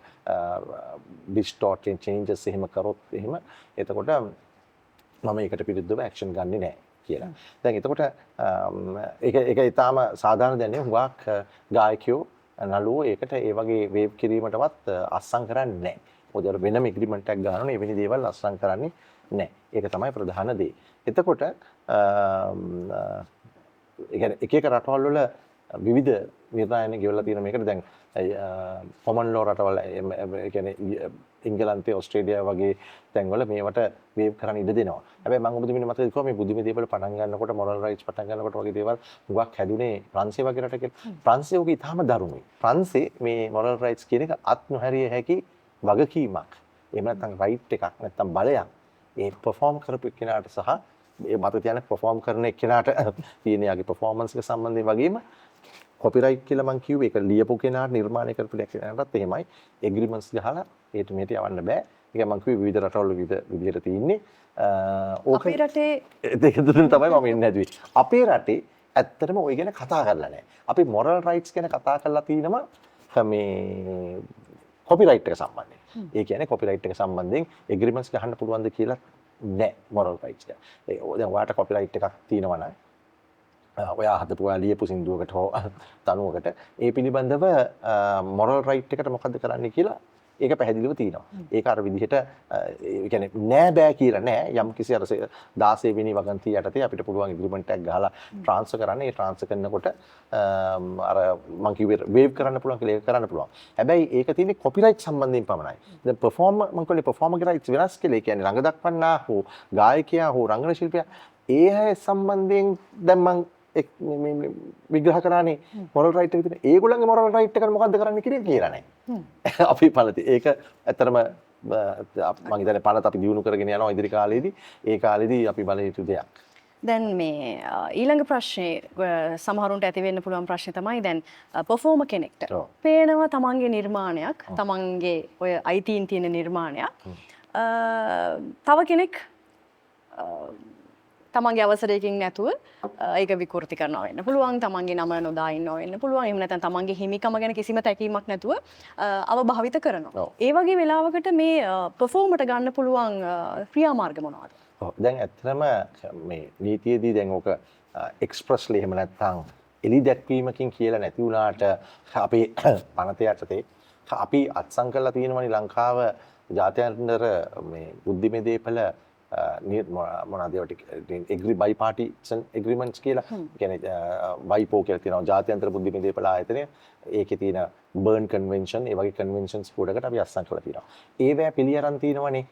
distort changes එහෙම කරොත් එහෙම එතකොට මම ඒකට විරුද්ධව ඇක්ෂන් ගන්නෙ නෑ කියලා. දැන් එතකොට ඒක ඊටාම සාධාරණ දෙන්නේ හුඟක් ගායකයෝ නළුවෝ ඒකට ඒ වගේ වේව් කිරීමටවත් අස්සම් කරන්නේ නෑ. මොකද වෙනම එග්‍රීමන්ට් එකක් ගන්නවනේ එවැනි දේවල් අස්සම් කරන්නේ නෑ. ඒක තමයි ප්‍රධාන දේ. එතකොට ඒ කියන්නේ එක රටවල් වල විවිධ නිර්ණයන් ගෙවලා තියෙන මේකට දැන් කොමන් ලෝ රටවල ඒ කියන්නේ ඉංගලන්තේ ඕස්ට්‍රේලියාව වගේ තැන්වල මේවට වේව් කරන්න ඉඩ දෙනවා. හැබැයි මම ඔබතුමිට මතක කිව්වා මේ බුද්ධිමය දේවල් පටන් ගන්නකොට මොරල් රයිට්ස් පටන් ගන්නකොට වගේ දේවල් හුඟක් හැදුනේ ප්‍රංශය වගේ රටක. ප්‍රංශය උගේ ඊටාම දරුණුයි. ප්‍රංශේ මේ මොරල් රයිට්ස් කියන එක අත් නොහැරිය හැකි වගකීමක්. එහෙම නැත්නම් රයිට් එකක් නැත්නම් බලයක්. ඒ perform කරපු කෙනාට සහ ඒ මත තියන perform කරන එක්කෙනාට තියෙන යාගේ performance එක සම්බන්ධයෙන් වගේම කොපිරයිට් කියලා මම කිව්වේ ඒක ලියපු කෙනාට නිර්මාණය කරපු කෙනාටත් එහෙමයි ඇග්‍රීමන්ට්ස් ගහලා ඒට මෙහෙට යවන්න බෑ. ඒක මම කිව්වේ විවිධ රටවල විවිධ විදිහට තියෙන්නේ.
අපේ රටේ
ඒක තමයි මම ඉන්නේ නැදුවේ. අපේ රටේ ඇත්තටම ওই ගැන කතා කරලා නැහැ. අපි moral rights ගැන කතා කරලා තිනවා මේ කොපිරයිට් එක සම්බන්ධයෙන්. ඒ කියන්නේ කොපිරයිට් එක සම්බන්ධයෙන් ඇග්‍රීමන්ට්ස් ගහන්න පුළුවන්ද කියලා නෑ moral rights එක. දැන් ඔයාට කොපිරයිට් එකක් තියෙනවා නම් ඔයා හදපු ඔයා ලියපු සින්දුවකට හෝ තනුවකට ඒ පිළිබඳව මොරල් රයිට් එකට මොකද්ද කරන්න කියලා ඒක පැහැදිලිව තියෙනවා. ඒක අර විදිහට ඒ කියන්නේ නෑ බෑ කියලා නෑ. යම් කිසි අර 16 වෙනි වගන්තිය යටතේ අපිට පුළුවන් ඇග්‍රීමන්ට් එකක් ගහලා ට්‍රාන්ස්ෆර් කරන්න. ඒ ට්‍රාන්ස්ෆර් කරනකොට අර මම කිව්වේ වේව් කරන්න පුළුවන් කියලා ඒක කරන්න පුළුවන්. හැබැයි ඒක තියෙන්නේ කොපිරයිට් සම්බන්ධයෙන් පමණයි. දැන් මම කිව්වේ පර්ෆෝමර්ගේ රයිට්ස් වෙනස් කියලා. ඒ කියන්නේ රඟ දක්වන්නා හෝ ගායකයා හෝ රංගන ශිල්පියා ඒ අය සම්බන්ධයෙන් දැන් මම විග්‍රහ කරන්නේ මොරල් රයිට් එක විදිහට. ඒගොල්ලන්ගේ මොරල් රයිට් එක මොකද්ද කරන්න කියලා නැහැ. අපි පළති ඒක ඇත්තටම මම හිතන්නේ පළත අපි දිනු කරගෙන යනවා ඉදිරි කාලේදී. ඒ කාලේදී අපි බල යුතු දෙයක්.
දැන් මේ ඊළඟ ප්‍රශ්නේ සමහරුන්ට ඇති වෙන්න පුළුවන් ප්‍රශ්නේ තමයි දැන් පර්ෆෝමර් කෙනෙක්ට පේනවා තමන්ගේ නිර්මාණයක් තමන්ගේ ඔය අයිතීන් තියෙන නිර්මාණයක් තව කෙනෙක් තමන්ගේ අවසරයකින් නැතුව ඒක විකෘති කරනවා වෙන්න පුළුවන් තමන්ගේ නම නොදා ඉන්නවා වෙන්න පුළුවන් එහෙම නැත්නම් තමන්ගේ හිමිකම ගැන කිසිම තැකීමක් නැතුව අවභාවිත කරනවා ඒ වගේ වෙලාවකට මේ පර්ෆෝමර්ට ගන්න පුළුවන් ක්‍රියාමාර්ග මොනවද
දැන් ඇත්තටම මේ නීතියේදී දැන් ඕක එක්ස්ප්‍රස්ලි එහෙම නැත්නම් එලි දැක්වීමකින් කියලා නැති වුණාට අපේ පනත යටතේ අපි අත්සන් කරලා තියෙනවනේ ලංකාව ජාත්‍යන්තර මේ බුද්ධිමය දීපල මොනවාද ඒවට බයිපාටිසන් එග්‍රීමන්ට්ස් කියලා කියන්නේ වයිපෝ කියලා තියෙනවා ජාත්‍යන්තර බුද්ධිමය දීපල ආයතනය ඒකේ තියෙන බර්න් කන්වෙන්ෂන් ඒ වගේ කන්වෙන්ෂන්ස් ගොඩකට අපි අත්සන් කරලා තියෙනවා ඒවැ පිළි අරන් තියෙනවනේ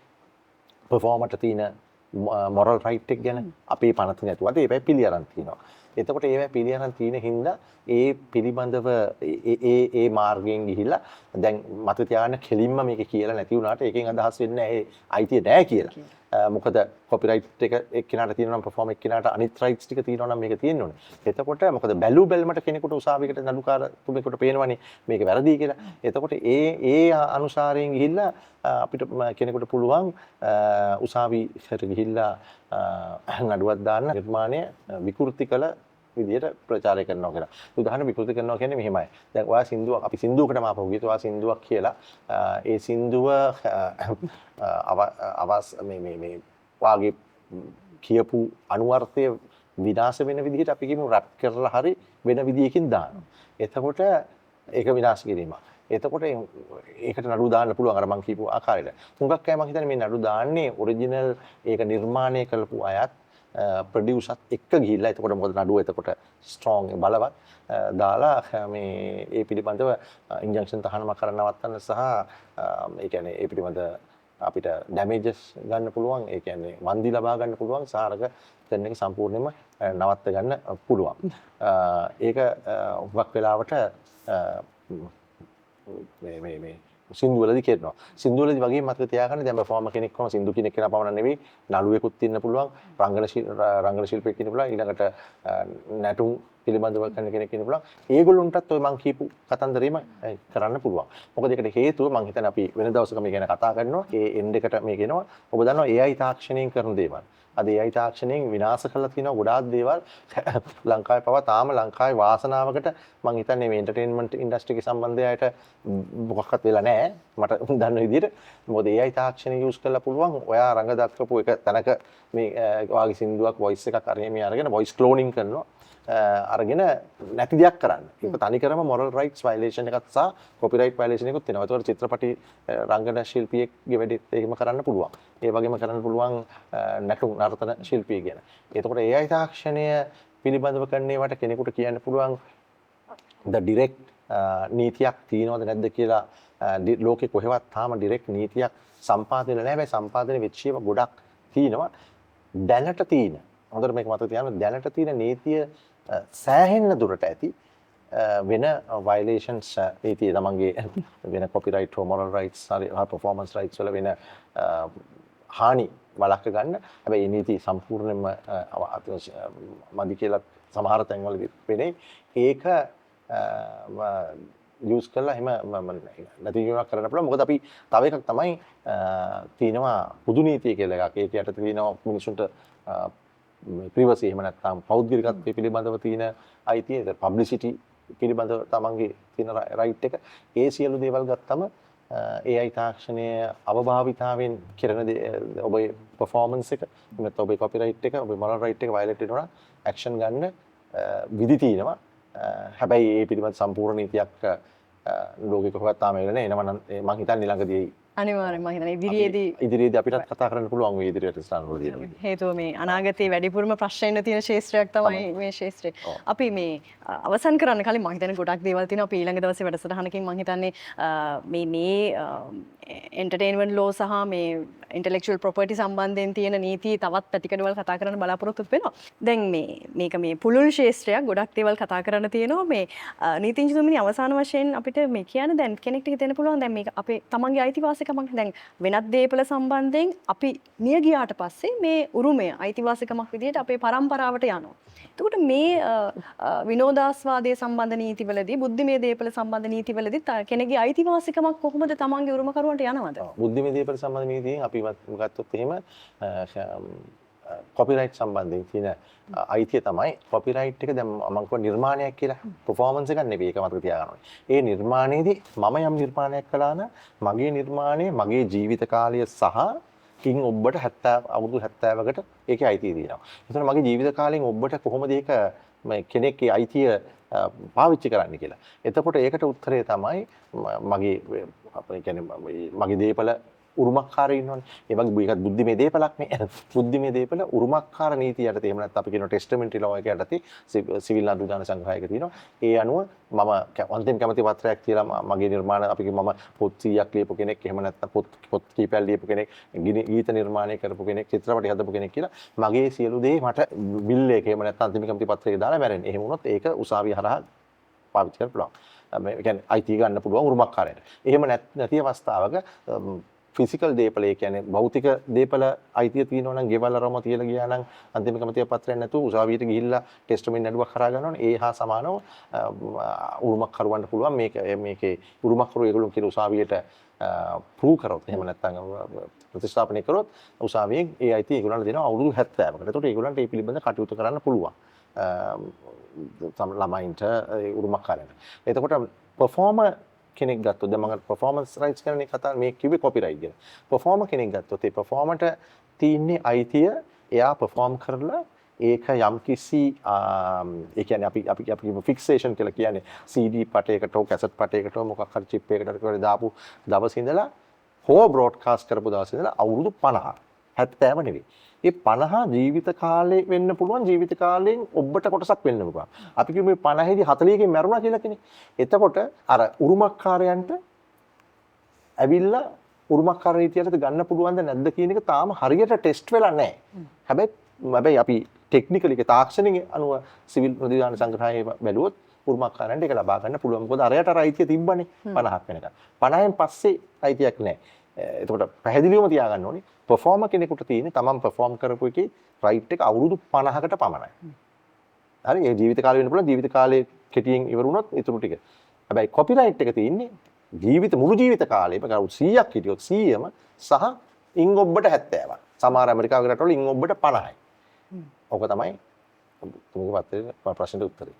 පර්ෆෝමර්ට තියෙන මොරල් රයිට් එක ගැන අපේ පනත නැතුවට ඒවැ පිළි අරන් තියෙනවා. එතකොට ඒවැ පිළි අරන් තියෙන හින්දා ඒ පිළිබඳව ඒ මාර්ගයෙන් ගිහිල්ලා දැන් මත තියාගන්න කෙලින්ම මේක කියලා නැති වුණාට ඒකෙන් අදහස් වෙන්නේ නැහැ අයිතිය නැහැ කියලා. මොකද කොපිරයිට් එක එක්කිනාට තියෙනවා නම් පර්ෆෝම් එක්කිනාට අනිත් රයිට්ස් ටික තියෙනවා නම් මේක තියෙන්න ඕනේ. එතකොට මොකද බැලු බැලමට කෙනෙකුට උසාවියකට නඩුකාරතුමෙකුට පේනවනේ මේක වැරදි කියලා. එතකොට ඒ අනුසාරයෙන් ගිහිල්ලා අපිට කෙනෙකුට පුළුවන් උසාවියට ගිහිල්ලා නඩුවක් දාන්න නිර්මාණය විකෘති කළ විදියට ප්‍රචාරය කරනවා කියලා. උදාහරණ විකෘති කරනවා කියන්නේ මෙහෙමයි. දැන් ඔයා සින්දුවක් අපි සින්දුවකට මාපහු ගියත් ඔයා සින්දුවක් කියලා ඒ සින්දුව මේ වාගේ කියපු අනුවර්ථය විනාශ වෙන විදිහට අපි කියමු රැප් කරලා හරි වෙන විදියකින් දානවා. එතකොට ඒක විනාශ කිරීමක්. එතකොට ඒකට නඩු දාන්න පුළුවන් අර මං කියපු ආකාරයට. හුඟක් අය මං හිතන්නේ මේ නඩු දාන්නේ ඔරිජිනල් ඒක නිර්මාණය කරපු අයත් ප්‍රොඩියුසර්ත් එක්ක ගිහිල්ලා එතකොට මොකද නඩුව එතකොට ස්ට්‍රෝං බලවත් දාලා මේ ඒ පිළිබඳව ඉන්ජන්ක්ෂන් තහනම කරන්න නවත්තන්න සහ ඒ කියන්නේ ඒ පිළිබඳ අපිට ඩැමේජස් ගන්න පුළුවන් ඒ කියන්නේ වන්දි ලබා ගන්න පුළුවන් සාරක දෙන්න එක සම්පූර්ණයෙන්ම නවත්ත ගන්න පුළුවන්. ඒක හුඟක් වෙලාවට මේ සින්දුවලදී කියනවා. සින්දුවලදී වගේ මතක තියාගන්න දැන් පර්ෆෝමර් කෙනෙක් වම සින්දු කෙනෙක් කෙනා පමණ නෙවෙයි නළුවෙකුත් ඉන්න පුළුවන් රංගන ශිල්පියෙක් ඉන්න පුළුවන් ඊළඟට නැටුම් පිළිබඳව කරන කෙනෙක් ඉන්න පුළුවන්. ඒගොල්ලොන්ටත් ඔය මං කියපු කතන්දරේම කරන්න පුළුවන්. මොකද ඒකට හේතුව මං හිතන්නේ අපි වෙන දවසක මේ ගැන කතා කරනවා. ඒ එන්ඩ් එකට මේ කියනවා. ඔබ දන්නවා AI තාක්ෂණයෙන් කරන දේවල්. අද AI තාක්ෂණයෙන් විනාශ කරලා තියෙනවා ගොඩාක් දේවල් ලංකාවේ පවා තාම ලංකාවේ වාසනාවකට මම හිතන්නේ මේ එන්ටර්ටේන්මන්ට් ඉන්ඩස්ට්‍රි එක සම්බන්ධයට මොකක්වත් වෙලා නැහැ මට දන්න විදිහට මොකද AI තාක්ෂණය යූස් කරලා පුළුවන් ඔයා රඟ දක්වපු එක තැනක මේ වාගේ සින්දුවක් වොයිස් එකක් අරගෙන වොයිස් ක්ලෝනින් කරනවා අරගෙන නැති දෙයක් කරන්න. ඒක තනිකරම මොරල් රයිට්ස් වයලේෂන් එකක් සහ කොපිරයිට් වයලේෂන් එකක් තියෙනවා. ඒතකොට චිත්‍රපටි රංගන ශිල්පියෙක්ගේ වැඩෙත් ඒකම කරන්න පුළුවන්. ඒ වගේම කරන්න පුළුවන් නැටුම් නර්තන ශිල්පියෙක් ගැන. එතකොට AI තාක්ෂණය පිළිබඳව කරන්නේවට කෙනෙකුට කියන්න පුළුවන් ද ඩිරෙක්ට් නීතියක් තියෙනවද නැද්ද කියලා ලෝකේ කොහෙවත් තාම ඩිරෙක්ට් නීතියක් සම්පාදනය නැහැ. හැබැයි සම්පාදනය වෙච්ච ඒවා ගොඩක් තියෙනවා. දැනට තියෙන හොඳට මේක මතක තියාගන්න දැනට තියෙන නීතිය සෑහෙන්න දුරට ඇති වෙන වයලේෂන්ස් නීතිය තමන්ගේ වෙන කොපිරයිට් හෝ මොරල් රයිට්ස් හරි පර්ෆෝමන්ස් රයිට්ස් වල වෙන හානි වළක්ව ගන්න. හැබැයි මේ නීති සම්පූර්ණයෙන්ම මදි කියලා සමහර තැන්වලදී වෙන්නේ. ඒක යූස් කරලා එහෙම නැති වීමක් කරන්න පුළුවන්. මොකද අපි තව එකක් තමයි තියෙනවා පුදු නීතිය කියලා එකක්. ඒක යටතේ තියෙනවා මිනිසුන්ට ප්‍රිවසි එහෙම නැත්නම් පෞද්ගලිකත්වයේ පිළිබඳව තියෙන අයිතිය ඒක පබ්ලිසිටි පිළිබඳව තමන්ගේ තියෙන රයිට් එක ඒ සියලු දේවල් ගත්තම AI තාක්ෂණය අවභාවිතාවෙන් කරන ඔබේ පර්ෆෝමන්ස් එක නැත්නම් ඔබේ කොපිරයිට් එක ඔබේ මොරල් රයිට් එක වයලේට් වෙනවා නම් ඇක්ෂන් ගන්න විධි තියෙනවා. හැබැයි ඒ පිළිබඳ සම්පූර්ණ නීතියක් ලෝකෙක කොහෙවත් තාම වෙලා නැහැ. එනවා නම් මම හිතන්නේ ළඟදී
අනිවාර්යෙන්ම මම හිතන්නේ
ඉදිරියේදී අපිටත් කතා කරන්න පුළුවන් මේ ඉදිරියට ස්ථානවලදී.
හේතුව මේ අනාගතයේ වැඩිපුරම ප්‍රශ්න ඉන්න තියෙන ශාස්ත්‍රයක් තමයි මේ ශාස්ත්‍රය. අපි මේ අවසන් කරන්න කලින් මම හිතන්නේ ගොඩක් දේවල් තියෙනවා. අපි ඊළඟ දවසේ වැඩසටහනකින් මම හිතන්නේ මේ එන්ටර්ටේන්මන්ට් ලෝ සහ මේ ඉන්ටෙලෙක්චුවල් ප්‍රොපර්ටි සම්බන්ධයෙන් තියෙන නීති තවත් පැතිකඩවල් කතා කරන්න බලාපොරොත්තු වෙනවා. දැන් මේක මේ පුළුල් ශේෂ්ත්‍රයක් ගොඩක් දේවල් කතා කරන්න තියෙනවා. මේ නීතිඥතුමනි අවසාන වශයෙන් අපිට මේ කියන්න දැන් කෙනෙක්ට හිතෙන්න පුළුවන් දැන් මේක අපේ තමන්ගේ අයිතිවාසිකමක්. දැන් වෙනත් දේපල සම්බන්ධයෙන් අපි මිය ගියාට පස්සේ මේ උරුමය අයිතිවාසිකමක් විදිහට අපේ පරම්පරාවට යනවා. එතකොට මේ විනෝදාස්වාදයේ සම්බන්ධ නීතිවලදී බුද්ධිමය දේපල සම්බන්ධ නීතිවලදී කෙනෙකුගේ අයිතිවාසිකමක් කොහොමද තමන්ගේ උරුමකරුවන්ට යනවද?
බුද්ධිමය දේපල සම්බන්ධ නීතියෙන් අපි ගත්තොත් එහෙම කොපිරයිට් සම්බන්ධයෙන් තියෙන අයිතිය තමයි කොපිරයිට් එක දැන් මම කියව නිර්මාණයක් කියලා පර්ෆෝමන්ස් එකක් නෙවෙයි ඒක මතක තියාගන්න ඕනේ. ඒ නිර්මාණයේදී මම යම් නිර්මාණයක් කළා නම් මගේ නිර්මාණය මගේ ජීවිත කාලය සහ කින් ඔබට 70 අවුරුදු 70කට ඒකේ අයිතිය තියෙනවා. ඒතර මගේ ජීවිත කාලෙන් ඔබට කොහොමද ඒක කෙනෙක්ගේ අයිතිය පාවිච්චි කරන්න කියලා. එතකොට ඒකට උත්තරය තමයි මගේ අපේ කියන්නේ මගේ දේපල උරුමකාරයෝ ඉන්නවනේ. ඒ වගේ ඒකත් බුද්ධිමය දේපලක් නේ. බුද්ධිමය දේපල උරුමකාර නීතිය යටතේ එහෙම නැත්නම් අපි කියන ටෙස්ටමෙන්ටරි ලෝ එක යටතේ සිවිල් අනුදාන සංග්‍රහයක තියෙනවා. ඒ අනුව මම අන්තිම කැමැති පත්‍රයක් තියලා මගේ නිර්මාණ අපි මම පොත් 100ක් ලියපු කෙනෙක් එහෙම නැත්නම් පොත් කීපයක් ලියපු කෙනෙක් ගීත නිර්මාණය කරපු කෙනෙක් චිත්‍රපටි හදපු කෙනෙක් කියලා මගේ සියලු දේ මට බිල් එක එහෙම නැත්නම් අන්තිම කැමැති පත්‍රයක දාලා මැරෙන්නේ. එහෙම වුණොත් ඒක උසාවිය හරහා පාවිච්චි කරන්න පුළුවන්. ඒ කියන්නේ අයිති ගන්න පුළුවන් උරුමකාරයට. එහෙම නැති අවස්ථාවක ෆිසිකල් දේපල ඒ කියන්නේ භෞතික දේපල අයිතිය තියෙනවා නම් ගෙවල් අරම තියලා ගියා නම් අන්තිම කමිටිය පත්‍රයක් නැතුව උසාවියට ගිහිල්ලා ටෙස්ටමෙන්ට් නඩුවක් කරා ගන්නවනේ ඒ හා සමානව උරුමකරුවන්ට පුළුවන් මේකේ උරුමකරු ඒගොල්ලෝ කියන උසාවියට ප්‍රූව් කරොත් එහෙම නැත්නම් ප්‍රතිස්ථාපනය කරොත් උසාවියෙන් ඒ අයිතිය ඒගොල්ලන්ට දෙනවා අවුරුදු 70කට. ඒකට ඒගොල්ලන්ට මේ පිළිබඳ කටයුතු කරන්න පුළුවන්. ළමයින්ට උරුමකාරයන්ට. එතකොට පර්ෆෝමර් කෙනෙක් ගත්තොත් දැන් මම පර්ෆෝමන්ස් රයිට්ස් ගැන කතා මේ කිව්වේ කොපිරයිට් ගැන. පර්ෆෝමර් කෙනෙක් ගත්තොත් ඒ පර්ෆෝමර්ට තියෙන්නේ අයිතිය එයා පර්ෆෝම් කරලා ඒක යම්කිසි ඒ කියන්නේ අපි කියමු ෆික්සේෂන් කියලා කියන්නේ CD පටයකට හෝ කැසට් පටයකට හෝ මොකක් හරි චිප් එකකට කරලා දාපු දවසේ ඉඳලා හෝ බ්‍රෝඩ්කාස්ට් කරපු දවසේ ඉඳලා අවුරුදු 50 70 නෙවෙයි. ඒ 50 ජීවිත කාලේ වෙන්න පුළුවන් ජීවිත කාලයෙන් ඔබට කොටසක් වෙන්න පුළුවන්. අපි කියමු මේ 50 දී 40කින් මැරුණා කියලා කෙනෙක්. එතකොට අර උරුමකාරයන්ට ඇවිල්ලා උරුමකාර රීතියට ගන්න පුළුවන්ද නැද්ද කියන එක තාම හරියට ටෙස්ට් වෙලා නැහැ. හැබැයි අපි ටෙක්නිකලි තාක්ෂණික අනුව සිවිල් ප්‍රතිදාන සංග්‍රහයේ බැලුවොත් උරුමකාරයන්ට ඒක ලබා ගන්න පුළුවන්. මොකද අරයට අර අයිතිය තිබ්බනේ 50ක් වෙනකන්. 50න් පස්සේ අයිතියක් නැහැ. එතකොට පැහැදිලිවම තියාගන්න ඕනේ පර්ෆෝමර් කෙනෙකුට තියෙන්නේ තමන් පර්ෆෝම් කරපු එකේ රයිට් එක අවුරුදු 50කට පමණයි. හරි ඒ ජීවිත කාලය වෙන්න පුළුවන් ජීවිත කාලේ කෙටියෙන් ඉවර වුණොත් ඊටු ටික. හැබැයි කොපිරයිට් එක තියෙන්නේ මුළු ජීවිත කාලේම කවුරු 100ක් හිටියොත් 100ම සහ ඉන් ඔබට 70ක්. සමහර ඇමරිකාවේ රටවල ඉන් ඔබට 50යි. ඔක තමයි තුමුගේ පත්‍රයේ ප්‍රශ්නෙට උත්තරේ.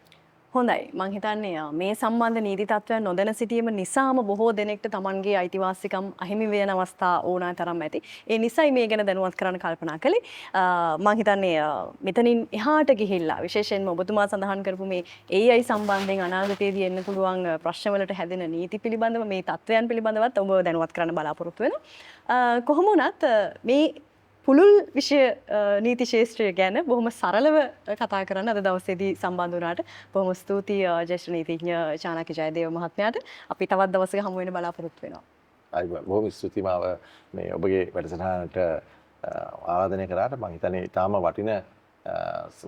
හොඳයි මං හිතන්නේ මේ සම්බන්ධ නීති තත්ත්වයන් නොදැන සිටීම නිසාම බොහෝ දෙනෙක්ට තමන්ගේ අයිතිවාසිකම් අහිමි වෙන අවස්ථා ඕනෑ තරම් ඇති. ඒ නිසයි මේ ගැන දැනුවත් කරන්න කල්පනා කළේ. මං හිතන්නේ මෙතනින් එහාට ගිහිල්ලා විශේෂයෙන්ම ඔබතුමා සඳහන් කරපු මේ AI සම්බන්ධයෙන් අනාගතයේදී එන්න පුළුවන් ප්‍රශ්නවලට හැදෙන නීති පිළිබඳව මේ තත්ත්වයන් පිළිබඳවත් ඔබ දැනුවත් කරන්න බලාපොරොත්තු වෙනවා. කොහොම වුණත් මේ පුළුල් විෂය නීති ශාස්ත්‍රය ගැන බොහොම සරලව කතා කරන්න අද දවසේදී සම්බන්ධ වුණාට බොහොම ස්තුතියි ජ්‍යෙෂ්ඨ නීතිඥ චානක ජයදේව මහත්මයාට. අපි තවත් දවසක හමු වෙන්න බලාපොරොත්තු වෙනවා.
බොහොම ස්තුතියි මාව මේ ඔබගේ වැඩසටහනට ආරාධනය කරාට මම හිතන්නේ ඊටාම වටින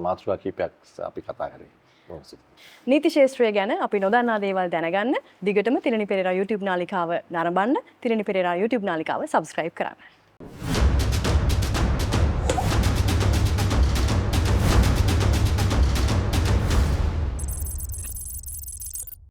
මාතෘකා කීපයක් අපි කතා කරේ. බොහොම ස්තුතියි.
නීති ශාස්ත්‍රය ගැන අපි නොදන්නා දේවල් දැනගන්න දිගටම තිරණි පෙරේරා YouTube නාලිකාව නරඹන්න තිරණි පෙරේරා YouTube නාලිකාව subscribe කරන්න.